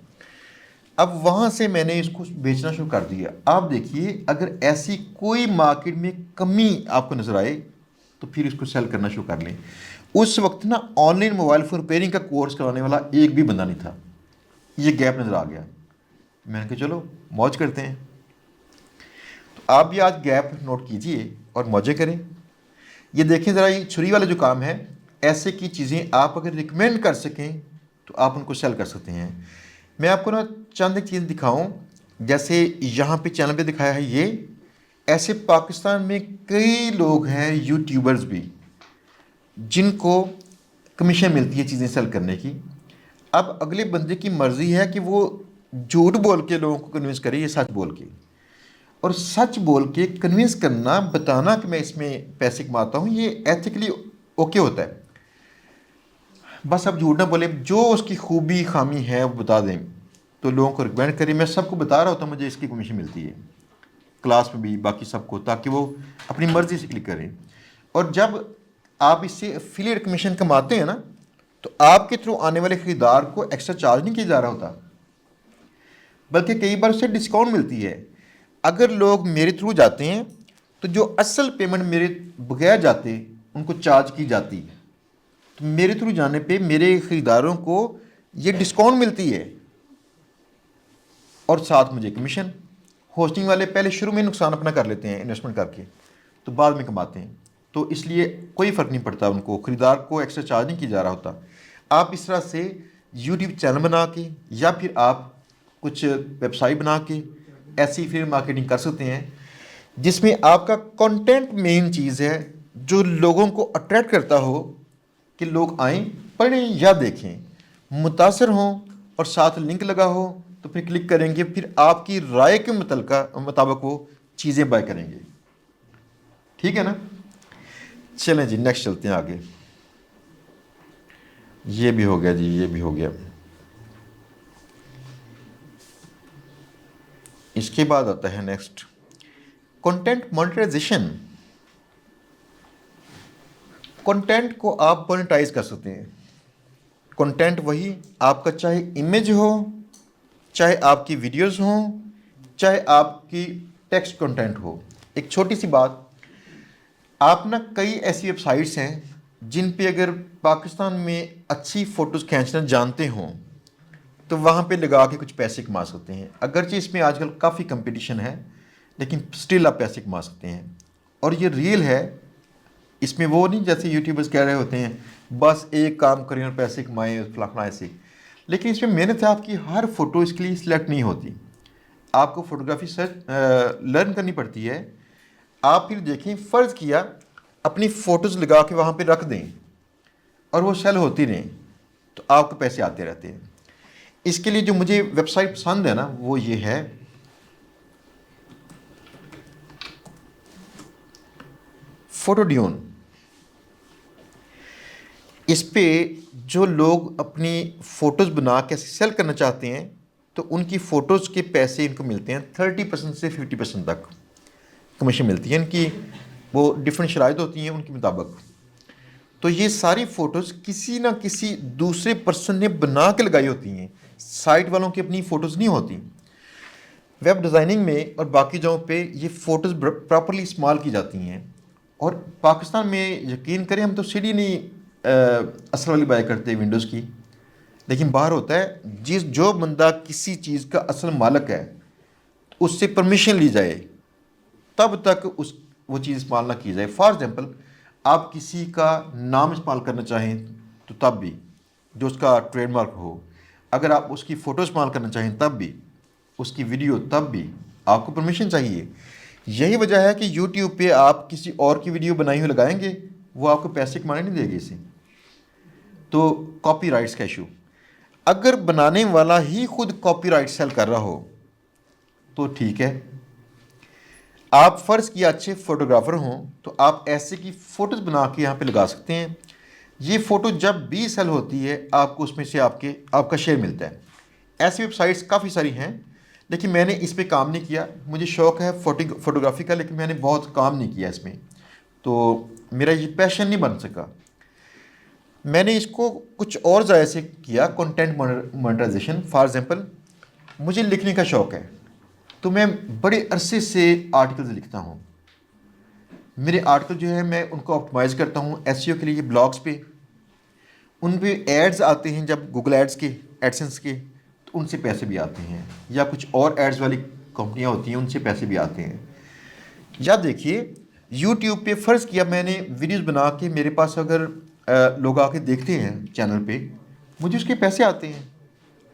अब वहाँ से मैंने इसको बेचना शुरू कर दिया। आप देखिए, अगर ऐसी कोई मार्केट में कमी आपको नज़र आए तो फिर इसको सेल करना शुरू कर लें। उस वक्त ना ऑनलाइन मोबाइल फ़ोन रिपेयरिंग का कोर्स करवाने वाला एक भी बंदा नहीं था। ये गैप नज़र आ गया। मैंने कहा चलो मौज करते हैं। तो आप भी आज गैप नोट कीजिए और मौजें करें। ये देखें ज़रा, ये छुरी वाला जो काम है, ऐसे की चीज़ें आप अगर रिकमेंड कर सकें तो आप उनको सेल कर सकते हैं। मैं आपको ना चंद एक चीज़ दिखाऊं, जैसे यहाँ पे चैनल पे दिखाया है ये, ऐसे पाकिस्तान में कई लोग हैं यूट्यूबर्स भी जिनको कमीशन मिलती है चीज़ें सेल करने की। अब अगले बंदे की मर्ज़ी है कि वो झूठ बोल के लोगों को कन्विंस करे, ये सच बोल के। और सच बोल के कन्विंस करना, बताना कि मैं इसमें पैसे कमाता हूँ, ये एथिकली ओके होता है। बस अब झूठ ना बोले, जो उसकी खूबी खामी है वो बता दें, तो लोगों को रिकमेंड करें। मैं सबको बता रहा होता मुझे इसकी कमीशन मिलती है, क्लास में भी, बाकी सबको, ताकि वो अपनी मर्ज़ी से क्लिक करें। और जब आप इससे एफिलिएट कमीशन कमाते हैं ना, तो आपके थ्रू आने वाले ख़रीदार को एक्स्ट्रा चार्ज नहीं किया जा रहा होता, बल्कि कई बार उससे डिस्काउंट मिलती है। अगर लोग मेरे थ्रू जाते हैं तो जो असल पेमेंट मेरे बगैर जाते उनको चार्ज की जाती है, तो मेरे थ्रू जाने पे मेरे ख़रीदारों को ये डिस्काउंट मिलती है और साथ मुझे कमीशन। होस्टिंग वाले पहले शुरू में नुकसान अपना कर लेते हैं इन्वेस्टमेंट करके, तो बाद में कमाते हैं। तो इसलिए कोई फ़र्क नहीं पड़ता, उनको ख़रीदार को एक्स्ट्रा चार्ज नहीं किया जा रहा होता। आप इस तरह से यूट्यूब चैनल बना के या फिर आप कुछ वेबसाइट बना के ऐसी फिर मार्केटिंग कर सकते हैं जिसमें आपका कंटेंट मेन चीज़ है, जो लोगों को अट्रैक्ट करता हो कि लोग आएँ, पढ़ें या देखें, मुतासर हों और साथ लिंक लगा हो तो फिर क्लिक करेंगे, फिर आपकी राय के मुताबिक वो चीज़ें बाय करेंगे। ठीक है ना? चलें जी, नेक्स्ट चलते हैं आगे। ये भी हो गया जी, ये भी हो गया। इसके बाद आता है नेक्स्ट कंटेंट मोनेटाइजेशन। कंटेंट को आप मोनेटाइज कर सकते हैं। कंटेंट वही आपका, चाहे इमेज हो, चाहे आपकी वीडियोस हो, चाहे आपकी टेक्स्ट कंटेंट हो। एक छोटी सी बात, आप ना कई ऐसी वेबसाइट्स हैं जिन पे अगर पाकिस्तान में अच्छी फ़ोटोज़ खींचना जानते हों तो वहाँ पे लगा के कुछ पैसे कमा सकते हैं। अगरचे इसमें आजकल काफ़ी कंपटीशन है, लेकिन स्टिल आप पैसे कमा सकते हैं। और ये रियल है, इसमें वो नहीं जैसे यूट्यूबर्स कह रहे होते हैं बस एक काम करें और पैसे कमाएं फलाना ऐसे। लेकिन इसमें मेहनत है, आपकी हर फ़ोटो इसके लिए सिलेक्ट नहीं होती, आपको फ़ोटोग्राफी लर्न करनी पड़ती है। आप फिर देखें, फ़र्ज़ किया अपनी फ़ोटोज़ लगा के वहाँ पे रख दें और वो सेल होती रहें तो आपको पैसे आते रहते हैं। इसके लिए जो मुझे वेबसाइट पसंद है ना, वो ये है फोटोड्यून। इस पे जो लोग अपनी फ़ोटोज़ बना के सेल करना चाहते हैं तो उनकी फ़ोटोज़ के पैसे इनको मिलते हैं 30% से 50% तक कमीशन मिलती है इनकी। वो डिफरेंट शराइत होती हैं उनके मुताबिक। तो ये सारी फ़ोटोज़ किसी ना किसी दूसरे पर्सन ने बना के लगाई होती हैं, साइट वालों की अपनी फ़ोटोज़ नहीं होती। वेब डिज़ाइनिंग में और बाकी जगहों पे ये फ़ोटोज़ प्रॉपर्ली इस्तेमाल की जाती हैं। और पाकिस्तान में यकीन करें, हम तो सीडी नहीं असल वाली बाय करते विंडोज़ की, लेकिन बाहर होता है जो बंदा किसी चीज़ का असल मालिक है उससे परमिशन ली जाए तब तक वो चीज़ इस्तेमाल ना की जाए। फॉर एग्ज़ाम्पल, आप किसी का नाम इस्तेमाल करना चाहें तो तब भी, जो उसका ट्रेडमार्क हो। अगर आप उसकी फ़ोटो इस्तेमाल करना चाहें तब भी, उसकी वीडियो तब भी आपको परमिशन चाहिए। यही वजह है कि यूट्यूब पे आप किसी और की वीडियो बनाई हुई लगाएंगे, वो आपको पैसे कमाने नहीं देगी इसे। तो कॉपीराइट्स का इशू, अगर बनाने वाला ही खुद कॉपीराइट सेल कर रहा हो तो ठीक है। आप फ़र्ज़ किया अच्छे फ़ोटोग्राफ़र हों तो आप ऐसे की फ़ोटोज़ बना के यहाँ पे लगा सकते हैं। ये फ़ोटो जब भी सेल होती है आपको उसमें से आपका शेयर मिलता है। ऐसी वेबसाइट्स काफ़ी सारी हैं, लेकिन मैंने इस पे काम नहीं किया। मुझे शौक़ है फ़ोटोग्राफ़ी का, लेकिन मैंने बहुत काम नहीं किया इसमें, तो मेरा ये पैशन नहीं बन सका। मैंने इसको कुछ और ज़ाया से किया, कंटेंट मोनेटाइजेशन। फॉर एग्ज़ाम्पल, मुझे लिखने का शौक़ है तो मैं बड़े अरसे से आर्टिकल्स लिखता हूँ। मेरे आर्टिकल जो है मैं उनको ऑप्टिमाइज़ करता हूँ एसईओ के लिए ब्लॉग्स पे। उन पे एड्स आते हैं जब गूगल एड्स के, एडसेंस के, तो उनसे पैसे भी आते हैं, या कुछ और एड्स वाली कंपनियाँ होती हैं उनसे पैसे भी आते हैं। या देखिए, यूट्यूब पे फ़र्ज़ किया मैंने वीडियोज़ बना के, मेरे पास अगर लोग आके देखते हैं चैनल पे, मुझे उसके पैसे आते हैं।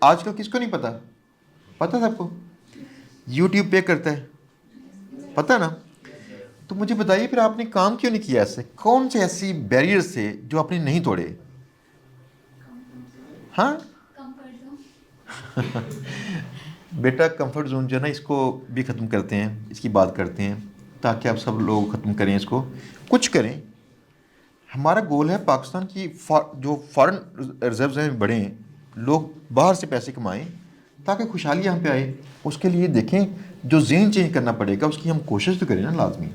आजकल किसको नहीं पता? पता सबको, यूट्यूब पे करता है, पता ना? तो मुझे बताइए फिर आपने काम क्यों नहीं किया ऐसे? कौन से ऐसी बैरियर्स थे जो आपने नहीं तोड़े? हाँ बेटा, कंफर्ट जोन जो है ना, इसको भी ख़त्म करते हैं, इसकी बात करते हैं ताकि आप सब लोग ख़त्म करें इसको, कुछ करें। हमारा गोल है पाकिस्तान की जो फॉरेन रिजर्व्स हैं बढ़ें, लोग बाहर से पैसे कमाएं ताकि खुशहाली यहाँ पे आए। उसके लिए देखें, जो ज़हन चेंज करना पड़ेगा उसकी हम कोशिश तो करें ना लाजमी।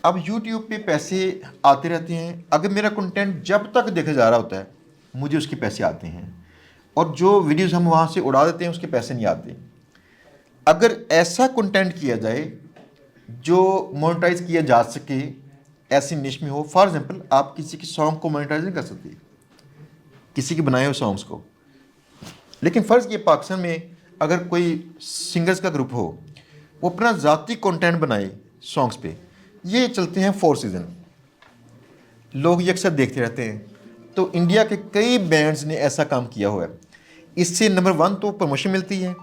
अब यूट्यूब पे पैसे आते रहते हैं, अगर मेरा कंटेंट जब तक देखा जा रहा होता है मुझे उसके पैसे आते हैं, और जो वीडियोस हम वहाँ से उड़ा देते हैं उसके पैसे नहीं आते। अगर ऐसा कंटेंट किया जाए जो मोनेटाइज किया जा सके, ऐसी निश में हो। फॉर एग्जांपल, आप किसी की सॉन्ग को मोनेटाइज नहीं कर सकते, किसी के बनाए हुए सॉन्ग्स को, लेकिन फ़र्ज़ ये पाकिस्तान में अगर कोई सिंगर्स का ग्रुप हो वो अपना ज़ाती कंटेंट बनाए सॉन्ग्स पे। ये चलते हैं 4 सीज़न, लोग ये अक्सर देखते रहते हैं। तो इंडिया के कई बैंड्स ने ऐसा काम किया हुआ है। इससे नंबर 1 तो प्रमोशन मिलती है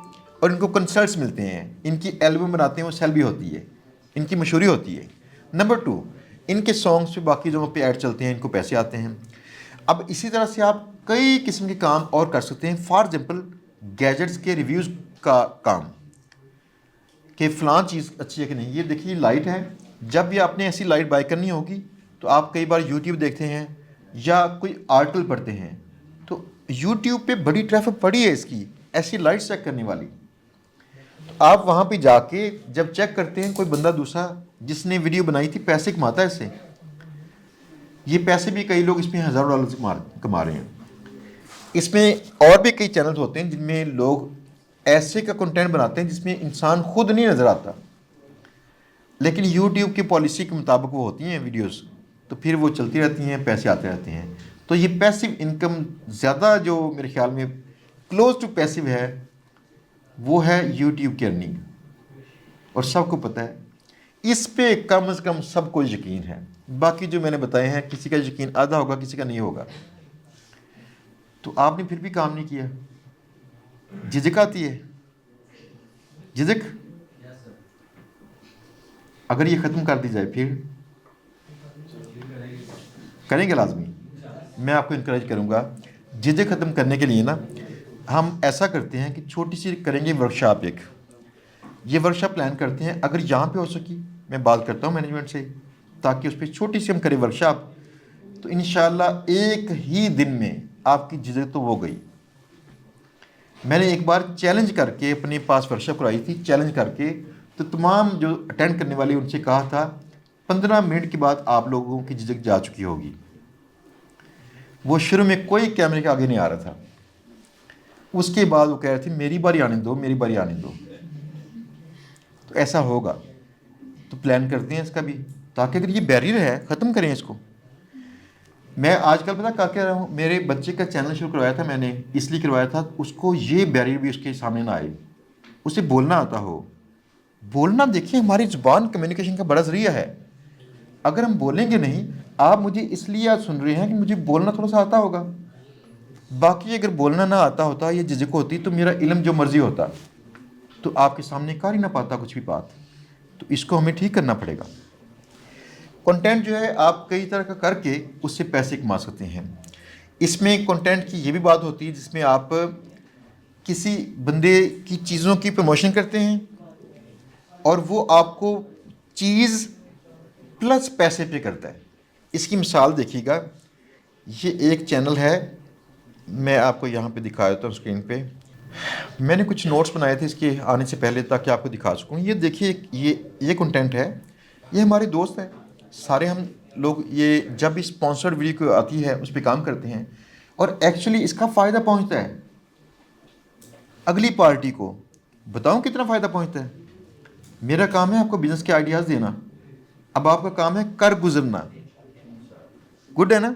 और इनको कंसर्ट्स मिलते हैं, इनकी एल्बम बनाते हैं, वो सेल भी होती है, इनकी मशहूरी होती है। नंबर 2, इनके सॉन्ग्स पे बाकी जगहों पे ऐड चलते हैं, इनको पैसे आते हैं। अब इसी तरह से आप कई किस्म के काम और कर सकते हैं। फॉर एग्जांपल गैजेट्स के रिव्यूज़ का काम, कि फ़लाँ चीज़ अच्छी है कि नहीं। ये देखिए लाइट है, जब भी आपने ऐसी लाइट बाय करनी होगी तो आप कई बार यूट्यूब देखते हैं या कोई आर्टिकल पढ़ते हैं, तो यूट्यूब पे बड़ी ट्रैफिक पड़ी है इसकी, ऐसी लाइट चेक करने वाली। तो आप वहाँ पे जाके जब चेक करते हैं, कोई बंदा दूसरा जिसने वीडियो बनाई थी पैसे कमाता है इससे। ये पैसे भी कई लोग इसमें हज़ारों डॉलर कमा रहे हैं। इसमें और भी कई चैनल्स होते हैं जिनमें लोग ऐसे का कंटेंट बनाते हैं जिसमें इंसान खुद नहीं नज़र आता, लेकिन यूट्यूब की पॉलिसी के मुताबिक वो होती हैं वीडियोस, तो फिर वो चलती रहती हैं, पैसे आते रहते हैं। तो ये पैसिव इनकम ज़्यादा जो मेरे ख्याल में क्लोज टू पैसिव है वो है यूट्यूब की अर्निंग, और सबको पता है इस पे कम से कम सबको यकीन है। बाकी जो मैंने बताए हैं किसी का यकीन आधा होगा, किसी का नहीं होगा। तो आपने फिर भी काम नहीं किया, झिझक आती है, झिझक। अगर ये ख़त्म कर दी जाए फिर करेंगे लाजमी, मैं आपको इनकरेज करूँगा। झिझक ख़त्म करने के लिए ना हम ऐसा करते हैं कि छोटी सी करेंगे वर्कशॉप। एक ये वर्कशॉप प्लान करते हैं, अगर यहाँ पे हो सकी मैं बात करता हूँ मैनेजमेंट से, ताकि उस पर छोटी सी हम करें वर्कशॉप। तो इंशाल्लाह एक ही दिन में आपकी झिझक तो वो गई। मैंने एक बार चैलेंज करके अपने पास वर्कशॉप कराई थी, चैलेंज करके, तो तमाम जो अटेंड करने वाले उनसे कहा था 15 मिनट के बाद आप लोगों की झिझक जा चुकी होगी। वो शुरू में कोई कैमरे के आगे नहीं आ रहा था, उसके बाद वो कह रहे थे मेरी बारी आने दो, मेरी बारी आने दो। तो ऐसा होगा, तो प्लान करते हैं इसका भी, ताकि अगर ये बैरियर है ख़त्म करें इसको। मैं आजकल पता क्या कह रहा हूँ, मेरे बच्चे का चैनल शुरू करवाया था मैंने, इसलिए करवाया था उसको ये बैरियर भी उसके सामने ना आए, उसे बोलना आता हो। बोलना देखिए हमारी ज़ुबान कम्युनिकेशन का बड़ा ज़रिया है। अगर हम बोलेंगे नहीं, आप मुझे इसलिए आज सुन रहे हैं कि मुझे बोलना थोड़ा सा आता होगा, बाकी अगर बोलना ना आता होता, ये झिझक होती, तो मेरा इल्म जो मर्ज़ी होता, तो आपके सामने कर ही ना पाता कुछ भी बात। तो इसको हमें ठीक करना पड़ेगा। कंटेंट जो है आप कई तरह का करके उससे पैसे कमा सकते हैं। इसमें कंटेंट की ये भी बात होती है जिसमें आप किसी बंदे की चीज़ों की प्रमोशन करते हैं और वो आपको चीज़ प्लस पैसे पे करता है। इसकी मिसाल देखिएगा, ये एक चैनल है, मैं आपको यहाँ पे दिखा देता हूँ स्क्रीन पे। मैंने कुछ नोट्स बनाए थे इसके आने से पहले ताकि आपको दिखा सकूँ। ये देखिए, ये कंटेंट है, ये हमारे दोस्त हैं सारे हम लोग। ये जब भी स्पॉन्सर्ड वीडियो आती है उस पर काम करते हैं, और एक्चुअली इसका फ़ायदा पहुंचता है अगली पार्टी को। बताऊं कितना फ़ायदा पहुंचता है। मेरा काम है आपको बिज़नेस के आइडियाज़ देना, अब आपका काम है कर गुजरना। गुड है ना।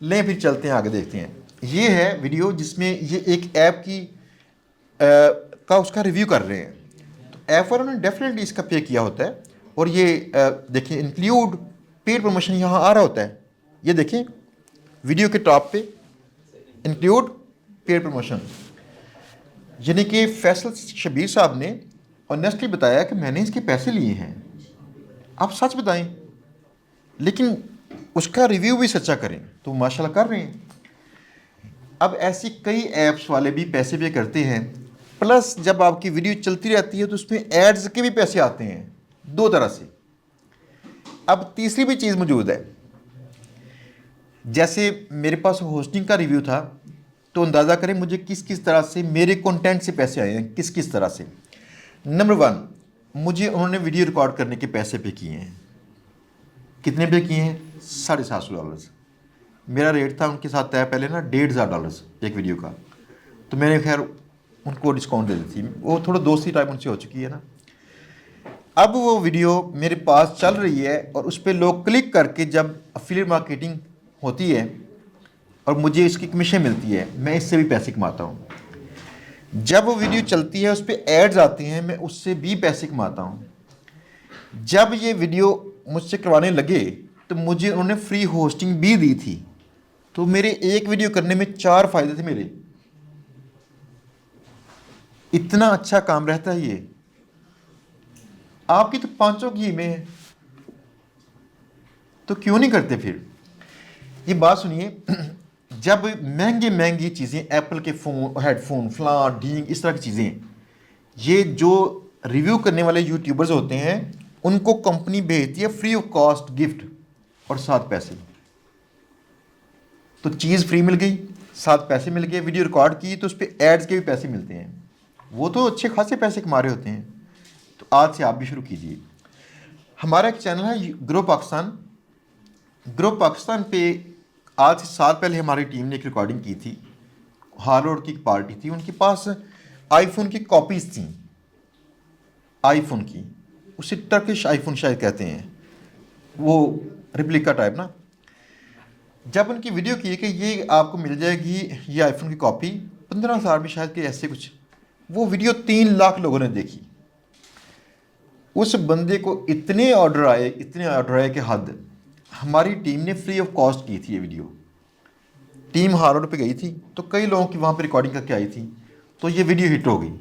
लें फिर चलते हैं आगे, देखते हैं। ये है वीडियो जिसमें ये एक ऐप की का उसका रिव्यू कर रहे हैं। तो ऐप वालों ने डेफिनेटली इसका पे किया होता है, और ये देखिए इंक्लूड पेड प्रमोशन यहाँ आ रहा होता है। ये देखें वीडियो के टॉप पे इंक्लूड पेड प्रमोशन, यानी कि फैसल शबीर साहब ने ऑनेस्टली बताया कि मैंने इसके पैसे लिए हैं। आप सच बताएं, लेकिन उसका रिव्यू भी सच्चा करें, तो माशाल्लाह कर रहे हैं। अब ऐसी कई ऐप्स वाले भी पैसे पे करते हैं, प्लस जब आपकी वीडियो चलती रहती है तो उसमें एड्स के भी पैसे आते हैं, 2 तरह से। अब तीसरी भी चीज़ मौजूद है, जैसे मेरे पास होस्टिंग का रिव्यू था, तो अंदाज़ा करें मुझे किस किस तरह से मेरे कंटेंट से पैसे आए हैं, किस किस तरह से। नंबर 1, मुझे उन्होंने वीडियो रिकॉर्ड करने के पैसे पे किए हैं। कितने पे किए हैं? $750। मेरा रेट था उनके साथ तय पहले ना $1,500 एक वीडियो का, तो मैंने खैर उनको डिस्काउंट दे दी थी, वो थोड़ा दोस्ती टाइप उनसे हो चुकी है ना। अब वो वीडियो मेरे पास चल रही है और उस पर लोग क्लिक करके जब एफिलिएट मार्केटिंग होती है और मुझे इसकी कमीशन मिलती है, मैं इससे भी पैसे कमाता हूँ। जब वो वीडियो चलती है उस पर एड्स आती हैं, मैं उससे भी पैसे कमाता हूँ। जब ये वीडियो मुझसे करवाने लगे तो मुझे उन्होंने फ्री होस्टिंग भी दी थी। तो मेरे एक वीडियो करने में 4 फायदे थे मेरे। इतना अच्छा काम रहता है ये। आपकी तो 500 की में है, तो क्यों नहीं करते फिर? ये बात सुनिए, जब महंगी महंगी चीज़ें, एप्पल के फ़ोन, हेडफोन, फलां ढींग, इस तरह की चीज़ें, ये जो रिव्यू करने वाले यूट्यूबर्स होते हैं उनको कंपनी भेजती है फ्री ऑफ कॉस्ट गिफ्ट और 7 पैसे। तो चीज़ फ्री मिल गई, 7 पैसे मिल गए। वीडियो रिकॉर्ड की तो उस पर एड्स के भी पैसे मिलते हैं, वो तो अच्छे खासे पैसे कमा रहे होते हैं। तो आज से आप भी शुरू कीजिए। हमारा एक चैनल है ग्रो पाकिस्तान। ग्रो पाकिस्तान पे आज से साल पहले हमारी टीम ने एक रिकॉर्डिंग की थी। हार रोड की एक पार्टी थी, उनके पास आईफोन की कॉपीज़ थी, आईफोन की, उसे टर्किश आईफोन शायद कहते हैं, वो रिप्लिका टाइप ना। जब उनकी वीडियो की कि ये आपको मिल जाएगी ये आईफोन की कॉपी 15,000 में शायद के ऐसे कुछ, वो वीडियो 3 लाख लोगों ने देखी। उस बंदे को इतने ऑर्डर आए कि हद। हमारी टीम ने फ्री ऑफ कॉस्ट की थी ये वीडियो। टीम हार्वर्ड पे गई थी तो कई लोगों की वहाँ पे रिकॉर्डिंग करके आई थी, तो ये वीडियो हिट हो गई।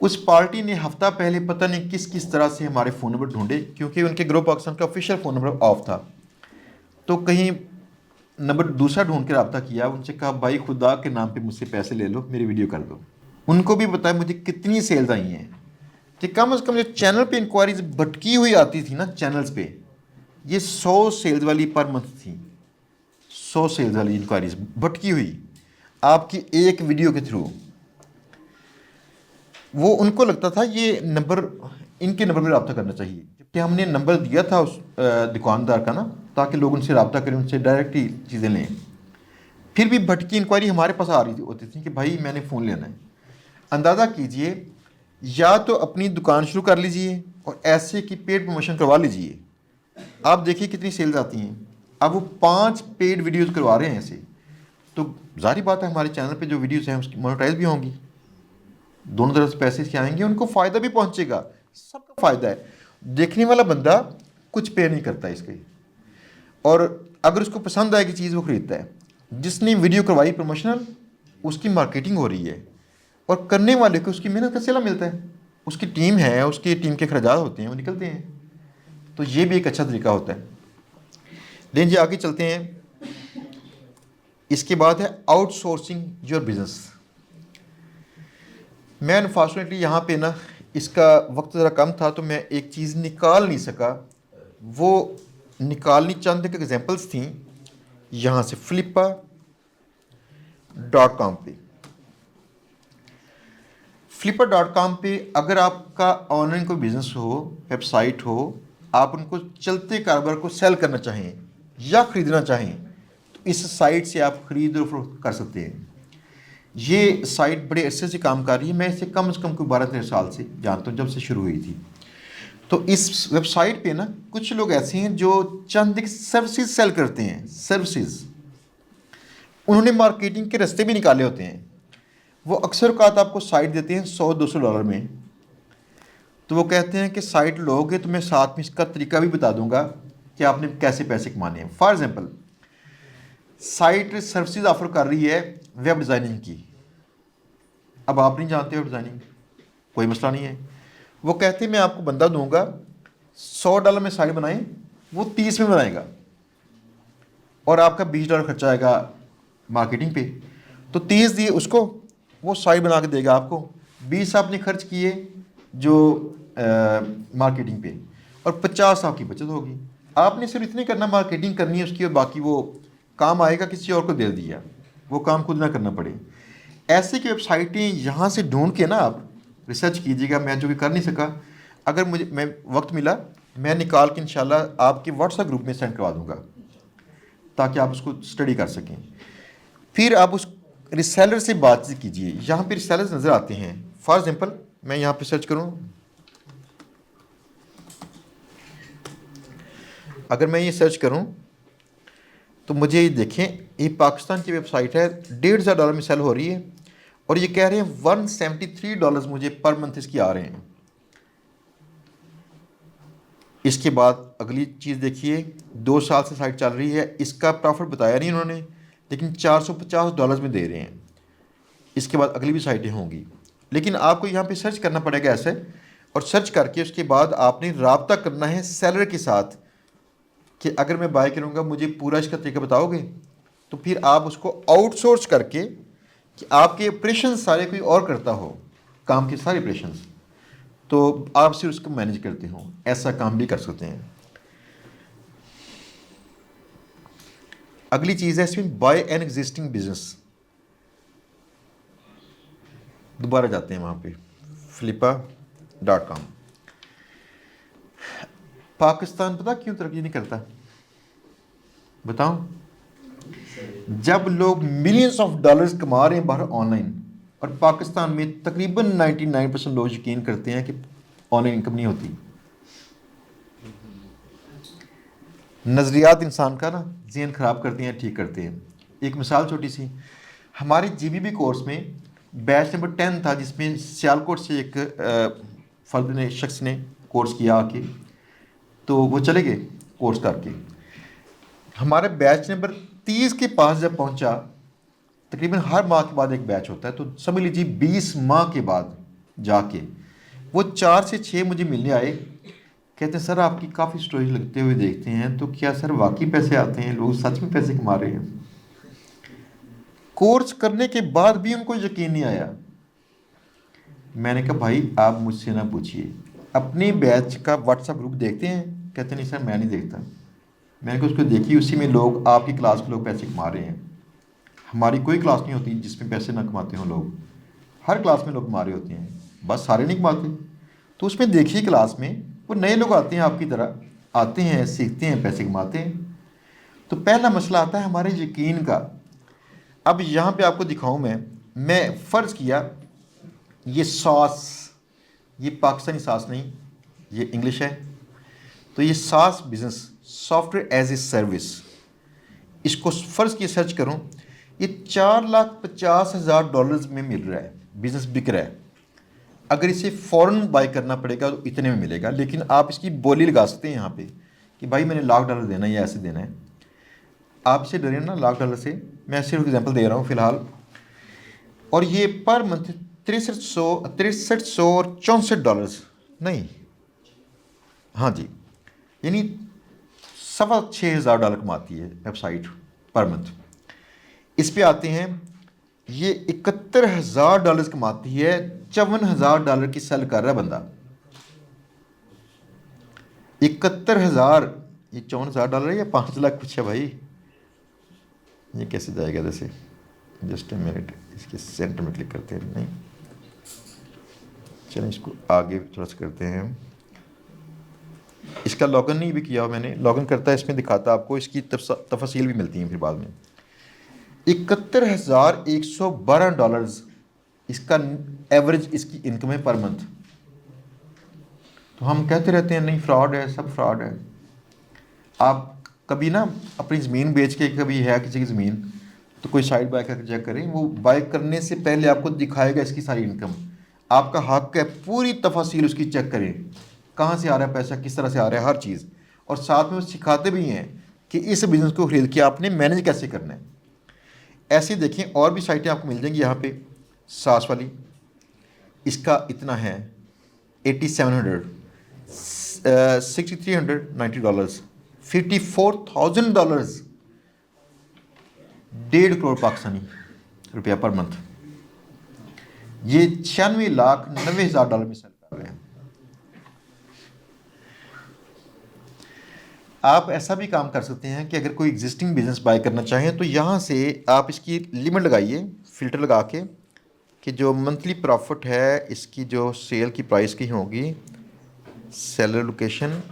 उस पार्टी ने हफ्ता पहले पता नहीं किस किस तरह से हमारे फ़ोन नंबर ढूंढे, क्योंकि उनके ग्रो पाकिस्तान का ऑफिशियल फ़ोन नंबर ऑफ था। तो कहीं नंबर दूसरा ढूंढ के रब्ता किया, उनसे कहा भाई खुदा के नाम पे मुझसे पैसे ले लो, मेरी वीडियो कर दो। उनको भी बताया मुझे कितनी सेल्स आई हैं कि कम से कम जो चैनल पे इंक्वायरीज भटकी हुई आती थी ना चैनल्स पे, ये 100 सेल्स वाली पर मंथ थी। 100 सेल्स वाली इंक्वायरीज भटकी हुई आपकी एक वीडियो के थ्रू। वो उनको लगता था ये नंबर, इनके नंबर में रब्ता करना चाहिए, जबकि हमने नंबर दिया था उस दुकानदार का ना, ताकि लोग उनसे रब्ता करें, उनसे डायरेक्ट ही चीज़ें लें। फिर भी भटकी इंक्वायरी हमारे पास आ रही होती थी कि भाई मैंने फ़ोन लेना है। अंदाज़ा कीजिए, या तो अपनी दुकान शुरू कर लीजिए और ऐसे की पेड प्रमोशन करवा लीजिए, आप देखिए कितनी सेल्स आती हैं। अब वो 5 पेड वीडियोज़ करवा रहे हैं ऐसे, तो जाहिर बात है हमारे चैनल पे जो वीडियोज़ हैं उसकी मोनेटाइज भी होंगी, दोनों तरफ से पैसे इसके आएंगे, उनको फ़ायदा भी पहुंचेगा, सबका फ़ायदा है। देखने वाला बंदा कुछ पे नहीं करता इसके, और अगर उसको पसंद आएगी चीज़ वो खरीदता है। जिसने वीडियो करवाई प्रमोशनल, उसकी मार्केटिंग हो रही है, और करने वाले को उसकी मेहनत का सिला मिलता है। उसकी टीम है, उसकी टीम के खर्चात होते हैं, वो निकलते हैं। तो ये भी एक अच्छा तरीका होता है। लेकिन जी आगे चलते हैं। इसके बाद है आउटसोर्सिंग योर बिजनेस। मैं अनफॉर्चुनेटली यहाँ पे ना, इसका वक्त ज़रा कम था तो मैं एक चीज़ निकाल नहीं सका। वो निकालनी चंद एक एग्जांपल्स थी यहाँ से flippa.com पे। flippa.com पे अगर आपका ऑनलाइन कोई बिज़नेस हो, वेबसाइट हो, आप उनको चलते कारोबार को सेल करना चाहें या ख़रीदना चाहें, तो इस साइट से आप ख़रीद और फरोख्त कर सकते हैं। ये साइट बड़े अरसे से काम कर रही है, मैं इसे कम से कम कोई 12-13 साल से जानता हूँ, जब से शुरू हुई थी। तो इस वेबसाइट पे ना कुछ लोग ऐसे हैं जो चंद एक सर्विसेज सेल करते हैं, सर्विसेज। उन्होंने मार्केटिंग के रास्ते भी निकाले होते हैं। वो अक्सर औक़ात आपको साइट देते हैं $100-200 में। तो वो कहते हैं कि साइट लोगे तो मैं साथ में इसका तरीका भी बता दूंगा कि आपने कैसे पैसे कमाने हैं। For example, site services offer कर रही है वेब डिज़ाइनिंग की। अब आप नहीं जानते वेब डिज़ाइनिंग, कोई मसला नहीं है। वो कहते हैं मैं आपको बंदा दूंगा, $100 में साइट बनाएं, वो 30 में बनाएगा, और आपका $20 खर्चा आएगा मार्केटिंग पे। तो 30 दिए उसको, वो साइट बना के देगा आपको। 20 आपने खर्च किए जो मार्केटिंग पे, और 50 आपकी बचत होगी। आपने सिर्फ इतनी करना, मार्केटिंग करनी है उसकी, और बाकी वो काम आएगा किसी और को दे दिया, वो काम खुद ना करना पड़े। ऐसे की वेबसाइटें यहाँ से ढूंढ के ना आप रिसर्च कीजिएगा। मैं जो भी कर नहीं सका, अगर मैं वक्त मिला मैं निकाल के इंशाल्लाह आपके व्हाट्सएप ग्रुप में सेंड करवा दूँगा, ताकि आप उसको स्टडी कर सकें। फिर आप उस रिसेलर से बातचीत कीजिए। यहाँ पे रिसेलर्स नज़र आते हैं। फॉर एग्जांपल, मैं यहाँ पे सर्च करूँ, अगर मैं ये सर्च करूँ तो मुझे ये देखें, ये पाकिस्तान की वेबसाइट है, $1,500 में सेल हो रही है, और ये कह रहे हैं $173 मुझे पर मंथ इसकी आ रहे हैं। इसके बाद अगली चीज़ देखिए, 2 साल से साइट चल रही है, इसका प्रॉफिट बताया नहीं उन्होंने, लेकिन $450 में दे रहे हैं। इसके बाद अगली भी साइटें होंगी, लेकिन आपको यहाँ पे सर्च करना पड़ेगा ऐसे, और सर्च करके उसके बाद आपने राब्ता करना है सेलर के साथ कि अगर मैं बाय करूँगा मुझे पूरा इसका तरीका बताओगे, तो फिर आप उसको आउटसोर्स करके कि आपके ऑपरेशन सारे कोई और करता हो, काम के सारे ऑपरेशंस, तो आप सिर्फ उसको मैनेज करते हो, ऐसा काम भी कर सकते हैं। अगली चीज़ है इसमें बाय एन एग्जिस्टिंग बिजनेस। दोबारा जाते हैं वहाँ पे flippa.com। पाकिस्तान पता क्यों तरक्की नहीं करता, बताऊं? जब लोग मिलियंस ऑफ डॉलर्स कमा रहे हैं बाहर ऑनलाइन, और पाकिस्तान में तकरीबन 99% लोग यकीन करते हैं कि ऑनलाइन इनकम नहीं होती। नज़रियात इंसान का ना ज़हन ख़राब करते हैं, ठीक करते हैं। एक मिसाल छोटी सी, हमारे जीबीबी कोर्स में बैच नंबर 10 था, जिसमें सियालकोट से एक फर्द ने, शख्स ने कोर्स किया आके, तो वो चले गए कोर्स करके। हमारे बैच नंबर 30 के पास जब पहुंचा, तकरीबन हर माह के बाद एक बैच होता है, तो समझ लीजिए 20 माह के बाद जाके वो 4 से 6 मुझे मिलने आए। कहते हैं सर आपकी काफ़ी स्टोरी लगते हुए देखते हैं, तो क्या सर वाकई पैसे आते हैं, लोग सच में पैसे कमा रहे हैं? कोर्स करने के बाद भी उनको यकीन नहीं आया। मैंने कहा भाई आप मुझसे ना पूछिए, अपने बैच का व्हाट्सएप ग्रुप देखते हैं? कहते नहीं सर मैं नहीं देखता। मैंने कहा उसको देखिए, उसी में लोग आपकी क्लास के लोग पैसे कमा रहे हैं। हमारी कोई क्लास नहीं होती जिसमें पैसे ना कमाते हों लोग, हर क्लास में लोग कमा रहे होते हैं, बस सारे नहीं कमाते। तो उसमें देखिए क्लास में वो नए लोग आते हैं, आपकी तरह आते हैं, सीखते हैं, पैसे कमाते हैं। तो पहला मसला आता है हमारे यकीन का। अब यहाँ पे आपको दिखाऊं मैं फ़र्ज़ किया ये सॉस, ये पाकिस्तानी सॉस नहीं, ये इंग्लिश है, तो ये SaaS business, software as a service, इसको फ़र्ज़ किया सर्च करूं, ये $4,50,000 में मिल रहा है, बिज़नेस बिक रहा है। अगर इसे फ़ौरन बाय करना पड़ेगा तो इतने में मिलेगा, लेकिन आप इसकी बोली लगा सकते हैं यहाँ पे कि भाई मैंने $1,00,000 देना है या ऐसे देना है। आप इसे डरें ना $1,00,000 से, मैं सिर्फ एग्जांपल दे रहा हूँ फ़िलहाल। और ये पर मंथ 6300 और $64 नहीं, हाँ जी, यानी $6,500 कमाती है वेबसाइट पर मंथ। इस पे आते हैं, ये $71,000 कमाती है, $54,000 की सेल कर रहा है बंदा। 71,000, ये $54,000 है या 5 लाख कुछ है भाई? ये कैसे जाएगा? जैसे जस्ट ए मिनट, इसके सेंटर में क्लिक करते हैं, नहीं चलें इसको आगे थोड़ा सा करते हैं। इसका लॉगिन नहीं भी किया हो मैंने, लॉगिन करता है इसमें दिखाता आपको, इसकी तफसील भी मिलती हैं फिर बाद में। $71,112 इसका एवरेज इसकी इनकम है पर मंथ। तो हम कहते रहते हैं नहीं फ्रॉड है, सब फ्रॉड है। आप कभी ना अपनी ज़मीन बेच के, कभी है किसी की ज़मीन, तो कोई साइड बाय करके चेक करें, वो बाय करने से पहले आपको दिखाएगा इसकी सारी इनकम। आपका हक है पूरी तफासील उसकी चेक करें, कहाँ से आ रहा है पैसा, किस तरह से आ रहा है, हर चीज़। और साथ में वो सिखाते भी हैं कि इस बिज़नेस को खरीद के आपने मैनेज कैसे करना है। ऐसे देखें और भी साइटें आपको मिल जाएंगी यहाँ पे। सास वाली, इसका इतना है $8,700, $6,390, $54,000, 1.5 करोड़ पाकिस्तानी रुपया पर मंथ। ये $96,90,000 में सेल कर रहे हैं। आप ऐसा भी काम कर सकते हैं कि अगर कोई एग्जिस्टिंग बिजनेस बाय करना चाहें तो यहाँ से आप इसकी लिमिट लगाइए, फ़िल्टर लगा के, कि जो मंथली प्रॉफिट है इसकी जो सेल की प्राइस की होगी, सेलर लोकेशन,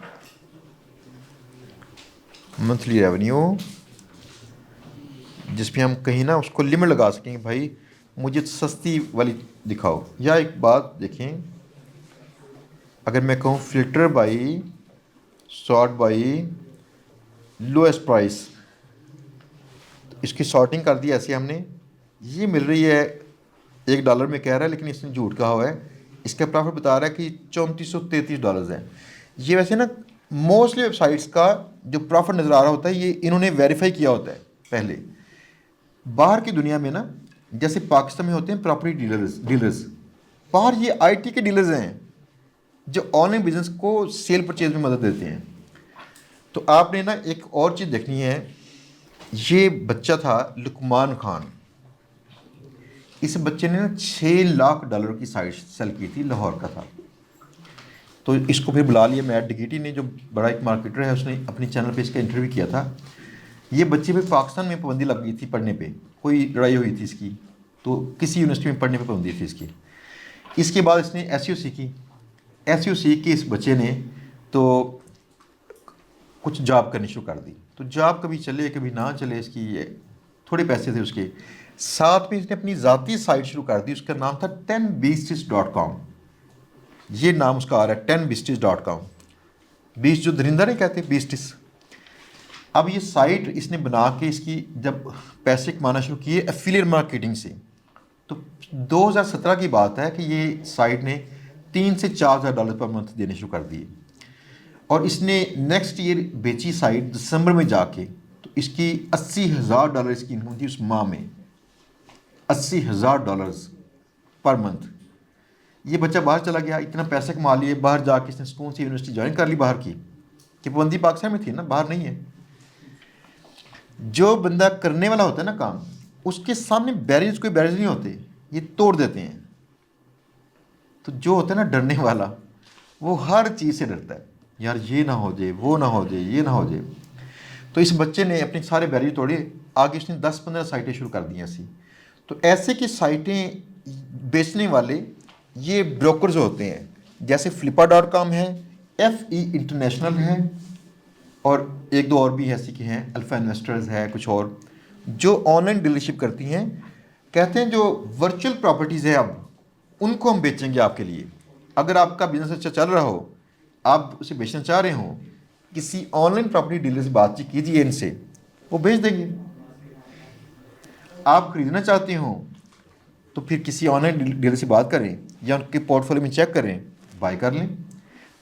मंथली रेवेन्यू, जिसमें हम कहीं ना उसको लिमिट लगा सकें, भाई मुझे सस्ती वाली दिखाओ। या एक बात देखें, अगर मैं कहूँ filter by, sort by lowest price, तो इसकी सॉर्टिंग कर दी ऐसे हमने, ये मिल रही है $1 में कह रहा है, लेकिन इसने झूठ कहा हुआ है। इसका प्रॉफिट बता रहा है कि $3433 है। ये वैसे ना मोस्टली वेबसाइट्स का जो प्रॉफिट नज़र आ रहा होता है ये इन्होंने वेरीफाई किया होता है पहले। बाहर की दुनिया में ना, जैसे पाकिस्तान में होते हैं प्रॉपर्टी डीलर्स, बाहर ये आईटी के डीलर्स हैं जो ऑनलाइन बिजनेस को सेल परचेज में मदद देते हैं। तो आपने ना एक और चीज़ देखनी है। ये बच्चा था लुकमान खान। इस बच्चे ने ना $6 लाख की साइट सेल की थी, लाहौर का था। तो इसको फिर बुला लिया। मैट डिगीटी ने, जो बड़ा एक मार्केटर है, उसने अपने चैनल पे इसका इंटरव्यू किया था। ये बच्चे पे पाकिस्तान में पाबंदी लग गई थी पढ़ने पे, कोई लड़ाई हुई थी इसकी, तो किसी यूनिवर्सिटी में पढ़ने पे पाबंदी थी इसकी। इसके बाद इसने एसईओ सीखी। एसईओ सीख के इस बच्चे ने तो कुछ जॉब करनी शुरू कर दी। तो जॉब कभी चले कभी ना चले, इसकी ये थोड़े पैसे थे उसके साथ में। इसने अपनी ज़ाती साइट शुरू कर दी, उसका नाम था 10beasties.com। ये नाम उसका आ रहा है 10beasties.com। बीस जो दरिंदा नहीं कहते, बीस्टिस। अब ये साइट इसने बना के इसकी जब पैसे कमाना शुरू किए एफिलिएट मार्केटिंग से, तो 2017 की बात है कि ये साइट ने $3,000 से $4,000 पर मंथ देने शुरू कर दिए। और इसने नेक्स्ट ईयर बेची साइट दिसंबर में जाके, तो इसकी $80,000 इसकी इनकम थी उस माह में। $80,000 पर मंथ। ये बच्चा बाहर चला गया, इतना पैसे कमा लिए, बाहर जाके इसने कौन सी यूनिवर्सिटी ज्वाइन कर ली बाहर की, कि पाबंदी पाकिस्तान में थी ना, बाहर नहीं है। जो बंदा करने वाला होता है ना काम, उसके सामने बैरियर्स कोई बैरियर्स नहीं होते, ये तोड़ देते हैं। तो जो होता है ना डरने वाला, वो हर चीज़ से डरता है, यार ये ना हो जाए, वो ना हो जाए, ये ना हो जाए। तो इस बच्चे ने अपने सारे बैरियर तोड़े, आगे इसने 10-15 साइटें शुरू कर दी ऐसी। तो ऐसे की साइटें बेचने वाले ये ब्रोकर्स होते हैं, जैसे flippa.com है, FE इंटरनेशनल है, और एक दो और भी ऐसी के हैं, अल्फा इन्वेस्टर्स है, कुछ और जो ऑनलाइन डीलरशिप करती हैं। कहते हैं जो वर्चुअल प्रॉपर्टीज़ है अब उनको हम बेचेंगे आपके लिए। अगर आपका बिजनेस अच्छा चल रहा हो, आप उसे बेचना चाह रहे हो, किसी ऑनलाइन प्रॉपर्टी डीलर से बातचीत कीजिए, इनसे वो बेच देंगे। आप खरीदना चाहते हो तो फिर किसी ऑनलाइन डीलर से बात करें या उनके पोर्टफोलियो में चेक करें, बाय कर लें।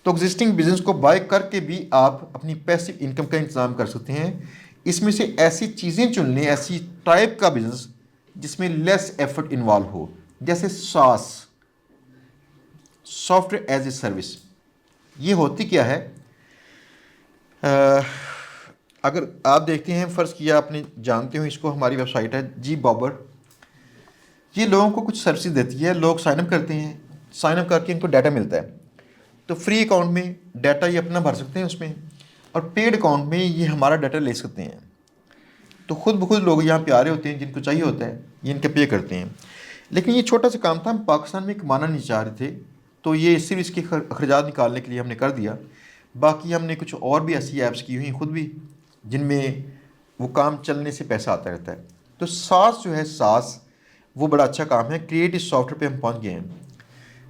तो एग्जिस्टिंग बिजनेस को बाय करके भी आप अपनी पैसिव इनकम का इंतजाम कर सकते हैं। इसमें से ऐसी चीज़ें चुन लें, ऐसी टाइप का बिजनेस जिसमें लेस एफर्ट इन्वॉल्व हो, जैसे SaaS, software as a service. ये होती क्या है? अगर आप देखते हैं, फ़र्ज़ किया आपने जानते हो इसको, हमारी वेबसाइट है GBobber। ये लोगों को कुछ सर्विसेज देती है, लोग साइनअप करते हैं, साइनअप करके इनको डाटा मिलता है। तो फ्री अकाउंट में डाटा ये अपना भर सकते हैं उसमें, और पेड अकाउंट में ये हमारा डाटा ले सकते हैं। तो खुद ब खुद लोग यहाँ पे आ रहे होते हैं, जिनको चाहिए होता है ये इनके पे करते हैं। लेकिन ये छोटा सा काम था, हम पाकिस्तान में कमाना नहीं चाह रहे थे, तो ये सिर्फ इसके अखराजात निकालने के लिए हमने कर दिया। बाकी हमने कुछ और भी ऐसी ऐप्स की हुई खुद भी, जिनमें वो काम चलने से पैसा आता रहता है। तो SaaS जो है, SaaS वो बड़ा अच्छा काम है। क्रिएटिव सॉफ्टवेयर पे हम पहुंच गए हैं।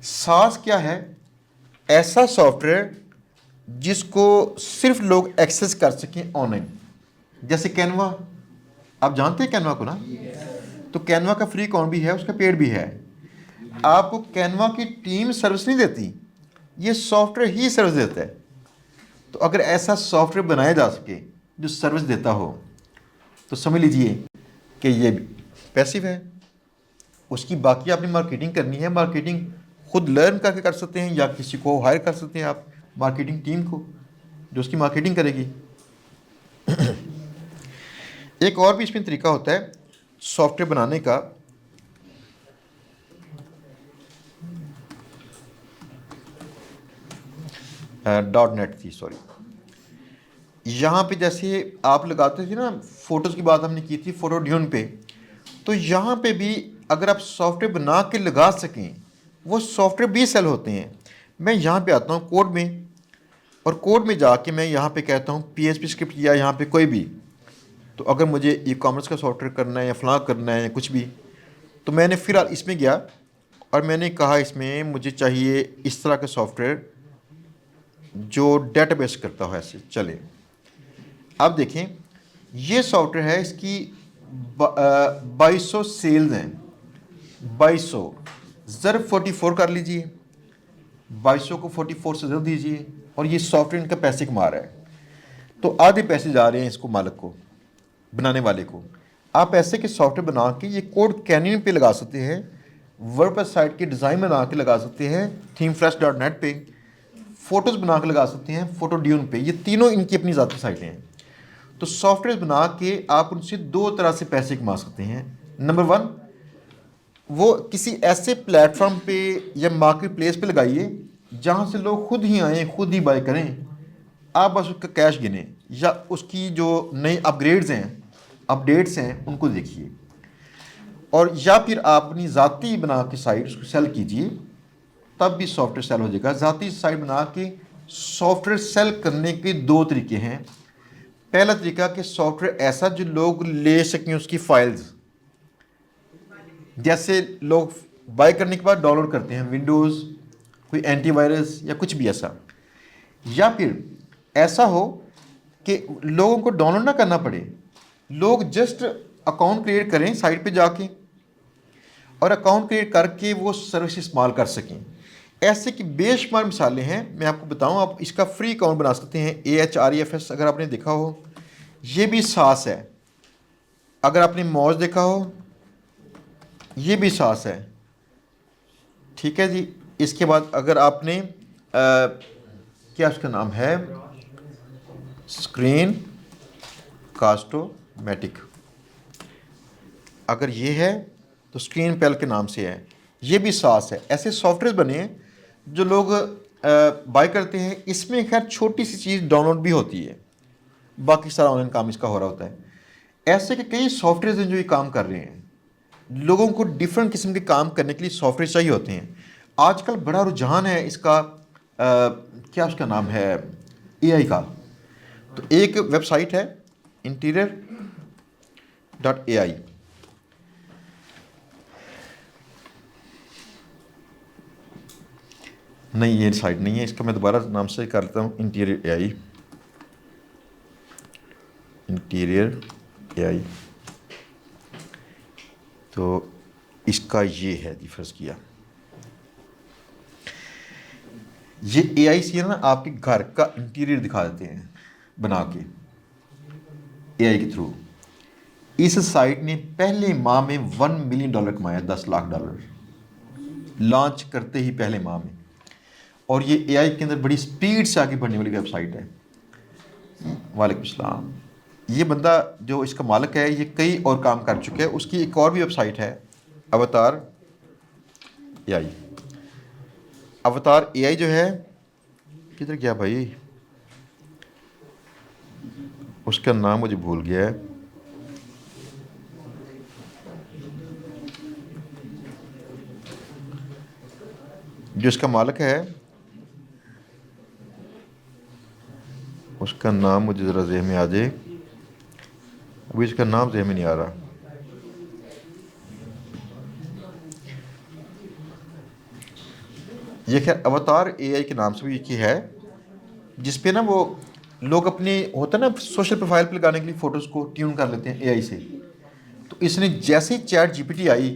SaaS क्या है? ऐसा सॉफ्टवेयर जिसको सिर्फ लोग एक्सेस कर सकें ऑनलाइन। जैसे कैनवा, आप जानते हैं कैनवा को ना? तो कैनवा का फ्री अकाउंट भी है, उसका पेड भी है। आपको कैनवा की टीम सर्विस नहीं देती, ये सॉफ्टवेयर ही सर्विस देता है। तो अगर ऐसा सॉफ्टवेयर बनाया जा सके जो सर्विस देता हो, तो समझ लीजिए कि ये पैसिव है। उसकी बाकी आपने मार्केटिंग करनी है, मार्केटिंग खुद लर्न करके कर सकते हैं, या किसी को हायर कर सकते हैं आप, मार्केटिंग टीम को, जो उसकी मार्केटिंग करेगी। एक और भी इसमें तरीका होता है सॉफ्टवेयर बनाने का। .net थी, सॉरी। यहाँ पे जैसे आप लगाते थे ना, फ़ोटोज़ की बात हमने की थी फोटोड्यून पे, तो यहाँ पे भी अगर आप सॉफ्टवेयर बना के लगा सकें, वो सॉफ्टवेयर भी सेल होते हैं। मैं यहाँ पे आता हूँ कोड में, और कोड में जाके मैं यहाँ पे कहता हूँ PHP स्क्रिप्ट या यहाँ पे कोई भी, तो अगर मुझे ई-कॉमर्स का सॉफ्टवेयर करना है या फलां करना है या कुछ भी, तो मैंने फिर इसमें गया और मैंने कहा इसमें मुझे चाहिए इस तरह का सॉफ्टवेयर जो डेटाबेस करता हो, ऐसे चले। अब देखें, ये सॉफ्टवेयर है, इसकी 2200 सेल्स हैं, 2200 ज़रूर 44 कर लीजिए, 2200 को 44 से ज़रूर दीजिए, और ये सॉफ्टवेयर इनका पैसे कमा रहा है, तो आधे पैसे जा रहे हैं इसको, मालिक को, बनाने वाले को। आप ऐसे के सॉफ्टवेयर बना के ये कोड कैनियन पे लगा सकते हैं, वर्डप्रेस साइट की डिज़ाइन बना के लगा सकते हैं, themefresh.net पे फ़ोटोज़ बना के लगा सकते हैं, फोटोड्यून पे। ये तीनों इनकी अपनी ज़ाती साइटें हैं। तो सॉफ्टवेयर बना के आप उनसे दो तरह से पैसे कमा सकते हैं। नंबर वन, वो किसी ऐसे प्लेटफॉर्म पे या मार्केट प्लेस पे लगाइए जहाँ से लोग खुद ही आएँ, खुद ही बाय करें, आप बस उसका कैश गिनें, या उसकी जो नई अपडेट्स हैं उनको देखिए। और या फिर आप अपनी ज़ाती बना के साइट उसको सेल कीजिए, तब भी सॉफ्टवेयर सेल हो जाएगा। ज़ाती साइट बना के सॉफ्टवेयर सेल करने के दो तरीके हैं। पहला तरीका कि सॉफ्टवेयर ऐसा जो लोग ले सकें उसकी फाइल्स, जैसे लोग बाय करने के बाद डाउनलोड करते हैं, विंडोज़, कोई एंटीवायरस या कुछ भी ऐसा। या फिर ऐसा हो कि लोगों को डाउनलोड ना करना पड़े, लोग जस्ट अकाउंट क्रिएट करें साइट पे जाके, और अकाउंट क्रिएट करके वो सर्विस इस्तेमाल कर सकें। ऐसे की बेशुमार मिसालें हैं। मैं आपको बताऊं, आप इसका फ्री अकाउंट बना सकते हैं, AHREFS अगर आपने देखा हो, ये भी सास है। अगर आपने मौज देखा हो, ये भी सास है। ठीक है जी। इसके बाद अगर आपने क्या उसका नाम है, स्क्रीन कास्टोमेटिक, अगर ये है तो स्क्रीन पेल के नाम से है, ये भी सास है। ऐसे सॉफ्टवेयर बने हैं जो लोग बाय करते हैं। इसमें खैर छोटी सी चीज़ डाउनलोड भी होती है, बाकी सारा ऑनलाइन काम इसका हो रहा होता है। ऐसे के कई सॉफ्टवेयर हैं जो ये काम कर रहे हैं। लोगों को डिफरेंट किस्म के काम करने के लिए सॉफ्टवेयर चाहिए होते हैं। आजकल बड़ा रुझान है इसका, क्या उसका नाम है, AI का। तो एक वेबसाइट है interior.ai, नहीं ये साइट नहीं है, इसका मैं दोबारा नाम से कर लेता हूँ, इंटीरियर AI। तो इसका ये है जी, फर्ज किया ये AI से है ना, आपके घर का इंटीरियर दिखा देते हैं बना के AI के थ्रू। इस साइट ने पहले माह में $1 मिलियन कमाया, $10 लाख, लॉन्च करते ही पहले माह में। और ये AI के अंदर बड़ी स्पीड से आगे बढ़ने वाली वेबसाइट है। वालेकुम सलाम। ये बंदा जो इसका मालिक है, ये कई और काम कर चुके हैं। उसकी एक और भी वेबसाइट है, अवतार AI। अवतार AI जो है, किधर गया भाई, उसका नाम मुझे भूल गया है। जो इसका मालिक है उसका नाम मुझे ज़रा ज़हन में आ जाए, अभी इसका नाम ज़हन में नहीं आ रहा। ये खैर अवतार AI के नाम से भी ये है, जिसपे ना वो लोग अपने होता है ना सोशल प्रोफाइल पे लगाने के लिए फ़ोटोज़ को ट्यून कर लेते हैं AI से। तो इसने जैसे ही ChatGPT आई,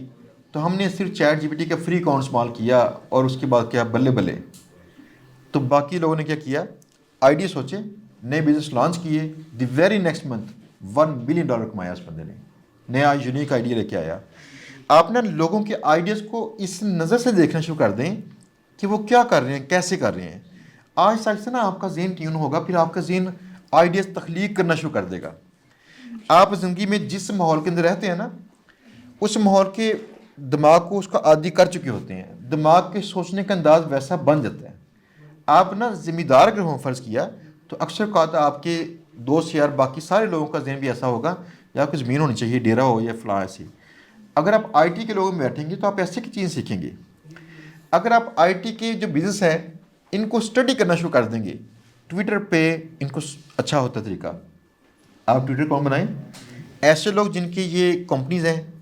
तो हमने सिर्फ ChatGPT का फ्री अकाउंट इस्तेमाल किया, और उसके बाद क्या बल्ले बल्ले, तो बाकी लोगों ने क्या किया, आइडिया सोचे, नए बिजनेस लॉन्च किए। The very next month $1 million कमाया उस बंदे ने, नया यूनिक आइडिया लेके आया। आप ना लोगों के आइडियाज़ को इस नज़र से देखना शुरू कर दें कि वो क्या कर रहे हैं, कैसे कर रहे हैं। आज तक से ना आपका ज़हन ट्यून होगा, फिर आपका ज़हन आइडियाज़ तख्लीक करना शुरू कर देगा। आप ज़िंदगी में जिस माहौल के अंदर रहते हैं ना, उस माहौल के दिमाग को उसका आदी कर चुके होते हैं, दिमाग के सोचने का अंदाज वैसा बन जाता है। आप ना ज़िम्मेदार अगर हों, फ़र्ज़ किया, तो अक्सर कहता आपके दोस्त यार बाकी सारे लोगों का जहन भी ऐसा होगा, या आपकी ज़मीन होनी चाहिए, डेरा हो या फलां ऐसी। अगर आप IT के लोगों में बैठेंगे तो आप ऐसे की चीज़ सीखेंगे। अगर आप IT के जो बिज़नेस हैं इनको स्टडी करना शुरू कर देंगे, ट्विटर पे इनको अच्छा होता तरीका, आप ट्विटर अकाउंट बनाएं, ऐसे लोग जिनकी ये कंपनीज़ हैं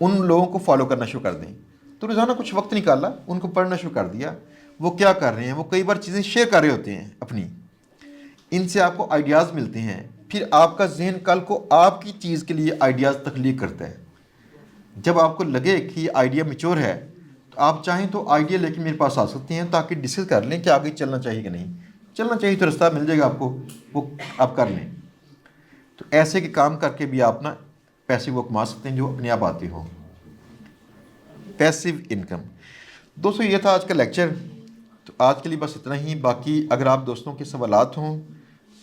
उन लोगों को फॉलो करना शुरू कर दें। तो रोज़ाना कुछ वक्त निकाला, उनको पढ़ना शुरू कर दिया, वो क्या कर रहे हैं, वो कई बार चीज़ें शेयर कर रहे होते हैं अपनी, इनसे आपको आइडियाज़ मिलते हैं। फिर आपका जहन कल को आपकी चीज़ के लिए आइडियाज़ तख्लीक करता है। जब आपको लगे कि ये आइडिया मैच्योर है तो आप चाहें तो आइडिया लेके मेरे पास आ सकते हैं, ताकि डिस्कस कर लें कि आगे चलना चाहिए कि नहीं। चलना चाहिए तो रास्ता मिल जाएगा आपको, वो आप कर लें। तो ऐसे के काम करके भी आप ना पैसे वो कमा सकते हैं जो अपने आप आते हो। Passive income. दोस्तों ये था आज का लेक्चर। तो आज के लिए बस इतना ही। बाकी अगर आप दोस्तों के सवालात हों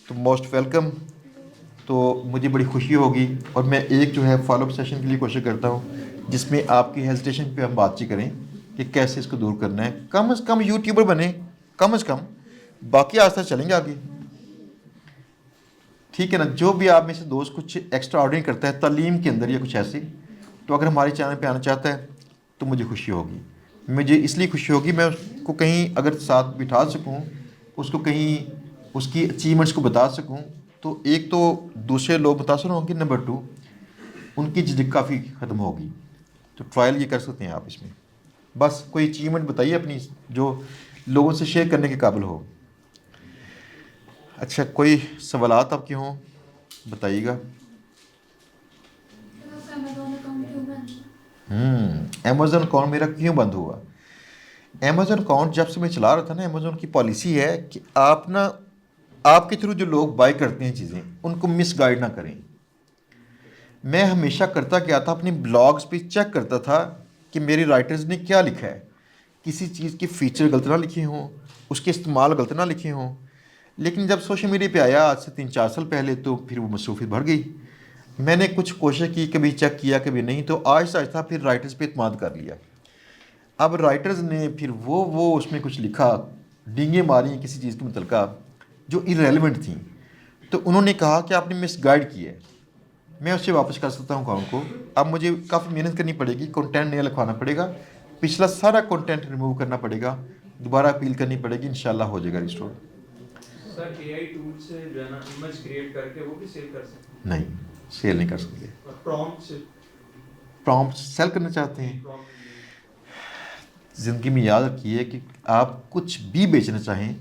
तो मोस्ट वेलकम। तो मुझे बड़ी खुशी होगी, और मैं एक जो है फॉलोअप सेशन के लिए कोशिश करता हूँ जिसमें आपकी हेजिटेशन पे हम बातचीत करें कि कैसे इसको दूर करना है। कम से कम यूट्यूबर बने, कम से कम, बाकी आस्ते चलेंगे आगे। ठीक है ना। जो भी आप में से दोस्त कुछ एक्स्ट्रा ऑर्डिनरी करता है तालीम के अंदर या कुछ ऐसे, तो अगर हमारे चैनल पे आना चाहता है तो मुझे खुशी होगी। मुझे इसलिए खुशी होगी, मैं उसको कहीं अगर साथ बिठा सकूं, उसको कहीं उसकी अचीवमेंट्स को बता सकूं, तो एक तो दूसरे लोग मुतासर होंगे, नंबर 2 उनकी झिझक काफ़ी ख़त्म होगी। तो ट्रायल ये कर सकते हैं आप इसमें। बस कोई अचीवमेंट बताइए अपनी जो लोगों से शेयर करने के काबिल हो। अच्छा, कोई सवालात आपके हों बताइएगा। अमेज़न अकाउंट मेरा क्यों बंद हुआ? अमेज़न अकाउंट जब से मैं चला रहा था ना, अमेज़न की पॉलिसी है कि आप ना, आपके थ्रू जो लोग बाय करते हैं चीज़ें, उनको मिसगाइड ना करें। मैं हमेशा करता क्या था, अपने ब्लॉग्स पे चेक करता था कि मेरे राइटर्स ने क्या लिखा है। किसी चीज़ की फ़ीचर गलत ना लिखे हों, उसके इस्तेमाल गलत ना लिखे हों। लेकिन जब सोशल मीडिया पे आया आज से 3-4 साल पहले, तो फिर वो मसरूफियत बढ़ गई। मैंने कुछ कोशिश की, कभी चेक किया कभी नहीं, तो आहिस्ता आहिस्ता फिर राइटर्स पे इत्मीनान कर लिया। अब राइटर्स ने फिर वो उसमें कुछ लिखा, डींगे मारी किसी चीज़ के मुतल्लिका जो इररेलेवेंट थी, तो उन्होंने कहा कि आपने मिसगाइड किया है। मैं उससे वापस कर सकता हूँ अकाउंट को। अब मुझे काफ़ी मेहनत करनी पड़ेगी, कंटेंट नया लिखवाना पड़ेगा, पिछला सारा कंटेंट रिमूव करना पड़ेगा, दोबारा अपील करनी पड़ेगी, इंशाल्लाह हो जाएगा रिस्टोर। सर एआई टूल से जो है ना इमेज क्रिएट करके वो भी सेल कर सकते नहीं, सेल नहीं कर सकते। हैं और प्रॉम्प्ट से प्रॉम्प्ट सेल करना चाहते हैं। प्रॉम्प्ट ज़िंदगी में याद रखिए कि आप कुछ भी बेचना चाहें,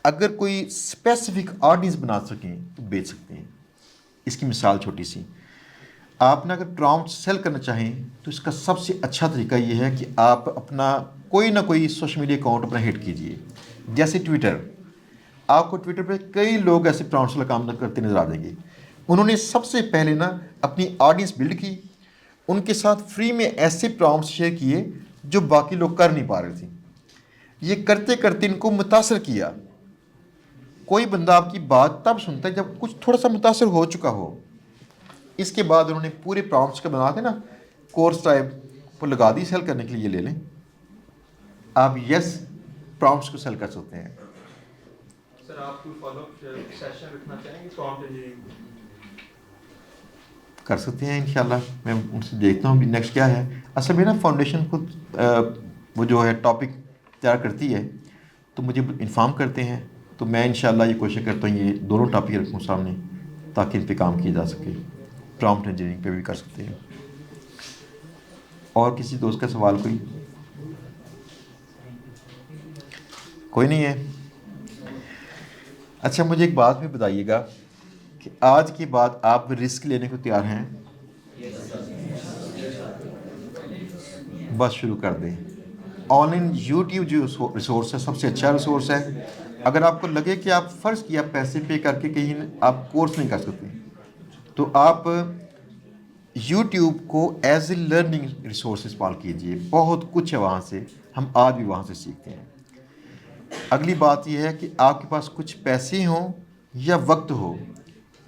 अगर कोई स्पेसिफिक ऑडियंस बना सकें तो बेच सकते हैं। इसकी मिसाल छोटी सी, आपने अगर प्रॉम्प्ट सेल करना चाहें तो इसका सबसे अच्छा तरीका ये है कि आप अपना कोई ना कोई सोशल मीडिया अकाउंट अपना हिट कीजिए। जैसे ट्विटर, आपको ट्विटर पे कई लोग ऐसे प्रॉम्प्ट्स वाला काम करते नजर आ जाएंगे। उन्होंने सबसे पहले ना अपनी ऑडियंस बिल्ड की, उनके साथ फ्री में ऐसे प्रॉम्प्ट्स शेयर किए जो बाकी लोग कर नहीं पा रहे थे। ये करते करते इनको मुतासर किया। कोई बंदा आपकी बात तब सुनता है जब कुछ थोड़ा सा मुतासर हो चुका हो। इसके बाद उन्होंने पूरे प्रॉम्प्ट्स के बना के ना कोर्स टाइप वो लगा दी। सेल करने के लिए ले लें आप, यस, प्रॉम्प्ट्स को सेल कर सकते हैं। सर आप कोई फॉलोअप सेशन रखना चाहेंगे प्रॉम्प्ट इंजीनियरिंग कर सकते हैं इंशाल्लाह। मैं उनसे देखता हूँ कि नेक्स्ट क्या है। असल में ना फाउंडेशन खुद वो जो है टॉपिक तैयार करती है, तो मुझे इन्फॉर्म करते हैं, तो मैं इंशाल्लाह ये कोशिश करता हूँ ये दोनों टॉपिक रखूँ सामने, ताकि इन पे काम किया जा सके। प्रॉम्प्ट इंजीनियरिंग पे भी कर सकते हैं। और किसी दोस्त का सवाल कोई नहीं है? अच्छा, मुझे एक बात भी बताइएगा कि आज के बाद आप रिस्क लेने को तैयार हैं? बस शुरू कर दें। ऑनलाइन यूट्यूब जो रिसोर्स है सबसे अच्छा रिसोर्स है। अगर आपको लगे कि आप फ़र्ज़ किया पैसे पे करके कहीं आप कोर्स नहीं कर सकते, तो आप यूट्यूब को एज ए लर्निंग रिसोर्स इस्तेमाल कीजिए। बहुत कुछ है वहाँ से, हम आज भी वहाँ से सीखते हैं। अगली बात यह है कि आपके पास कुछ पैसे हों या वक्त हो,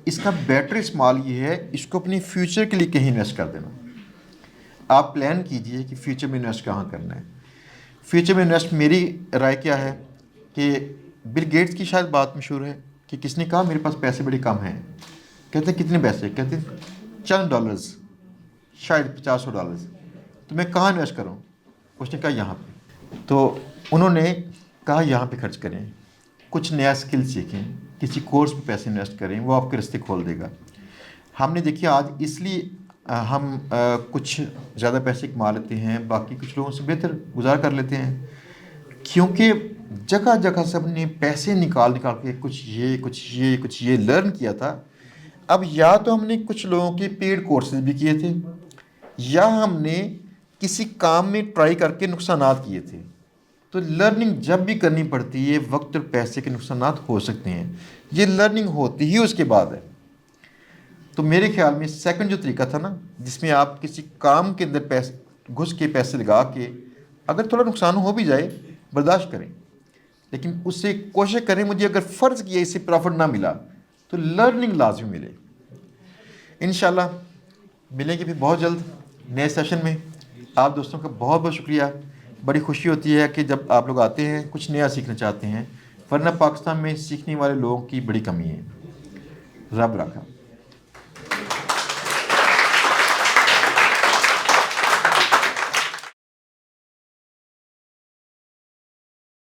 इसका बेटर इस्तेमाल ये है, इसको अपने फ्यूचर के लिए कहीं इन्वेस्ट कर देना। आप प्लान कीजिए कि फ्यूचर में इन्वेस्ट कहाँ करना है। फ्यूचर में इन्वेस्ट, मेरी राय क्या है कि बिल गेट्स की शायद बात मशहूर है कि किसने कहा मेरे पास पैसे बड़े कम हैं। कहते हैं कितने पैसे? कहते हैं चंद डॉलर्स, शायद $50-100। तो मैं कहाँ इन्वेस्ट करूँ? उसने कहा यहाँ पे। तो उन्होंने कहा यहाँ पे खर्च करें, कुछ नया स्किल सीखें, किसी कोर्स पे पैसे इन्वेस्ट करें, वो आपके रास्ते खोल देगा। हमने देखिए आज इसलिए हम कुछ ज़्यादा पैसे कमा लेते हैं, बाकी कुछ लोगों से बेहतर गुजार कर लेते हैं, क्योंकि जगह जगह से हमने पैसे निकाल निकाल के कुछ ये लर्न किया था। अब या तो हमने कुछ लोगों के पेड कोर्सेज भी किए थे, या हमने किसी काम में ट्राई करके नुकसानात किए थे। तो लर्निंग जब भी करनी पड़ती है वक्त और पैसे के नुकसानात हो सकते हैं, ये लर्निंग होती ही उसके बाद है। तो मेरे ख्याल में सेकंड जो तरीका था ना, जिसमें आप किसी काम के अंदर पैसे घुस के पैसे लगा के अगर थोड़ा नुकसान हो भी जाए बर्दाश्त करें, लेकिन उससे कोशिश करें मुझे अगर फ़र्ज़ किया इससे प्रॉफिट ना मिला तो लर्निंग लाजमी मिले। इंशाल्लाह मिलेंगे फिर बहुत जल्द नए सेशन में। आप दोस्तों का बहुत बहुत शुक्रिया। बड़ी खुशी होती है कि जब आप लोग आते हैं कुछ नया सीखना चाहते हैं, वरना पाकिस्तान में सीखने वाले लोगों की बड़ी कमी है। रब रखा।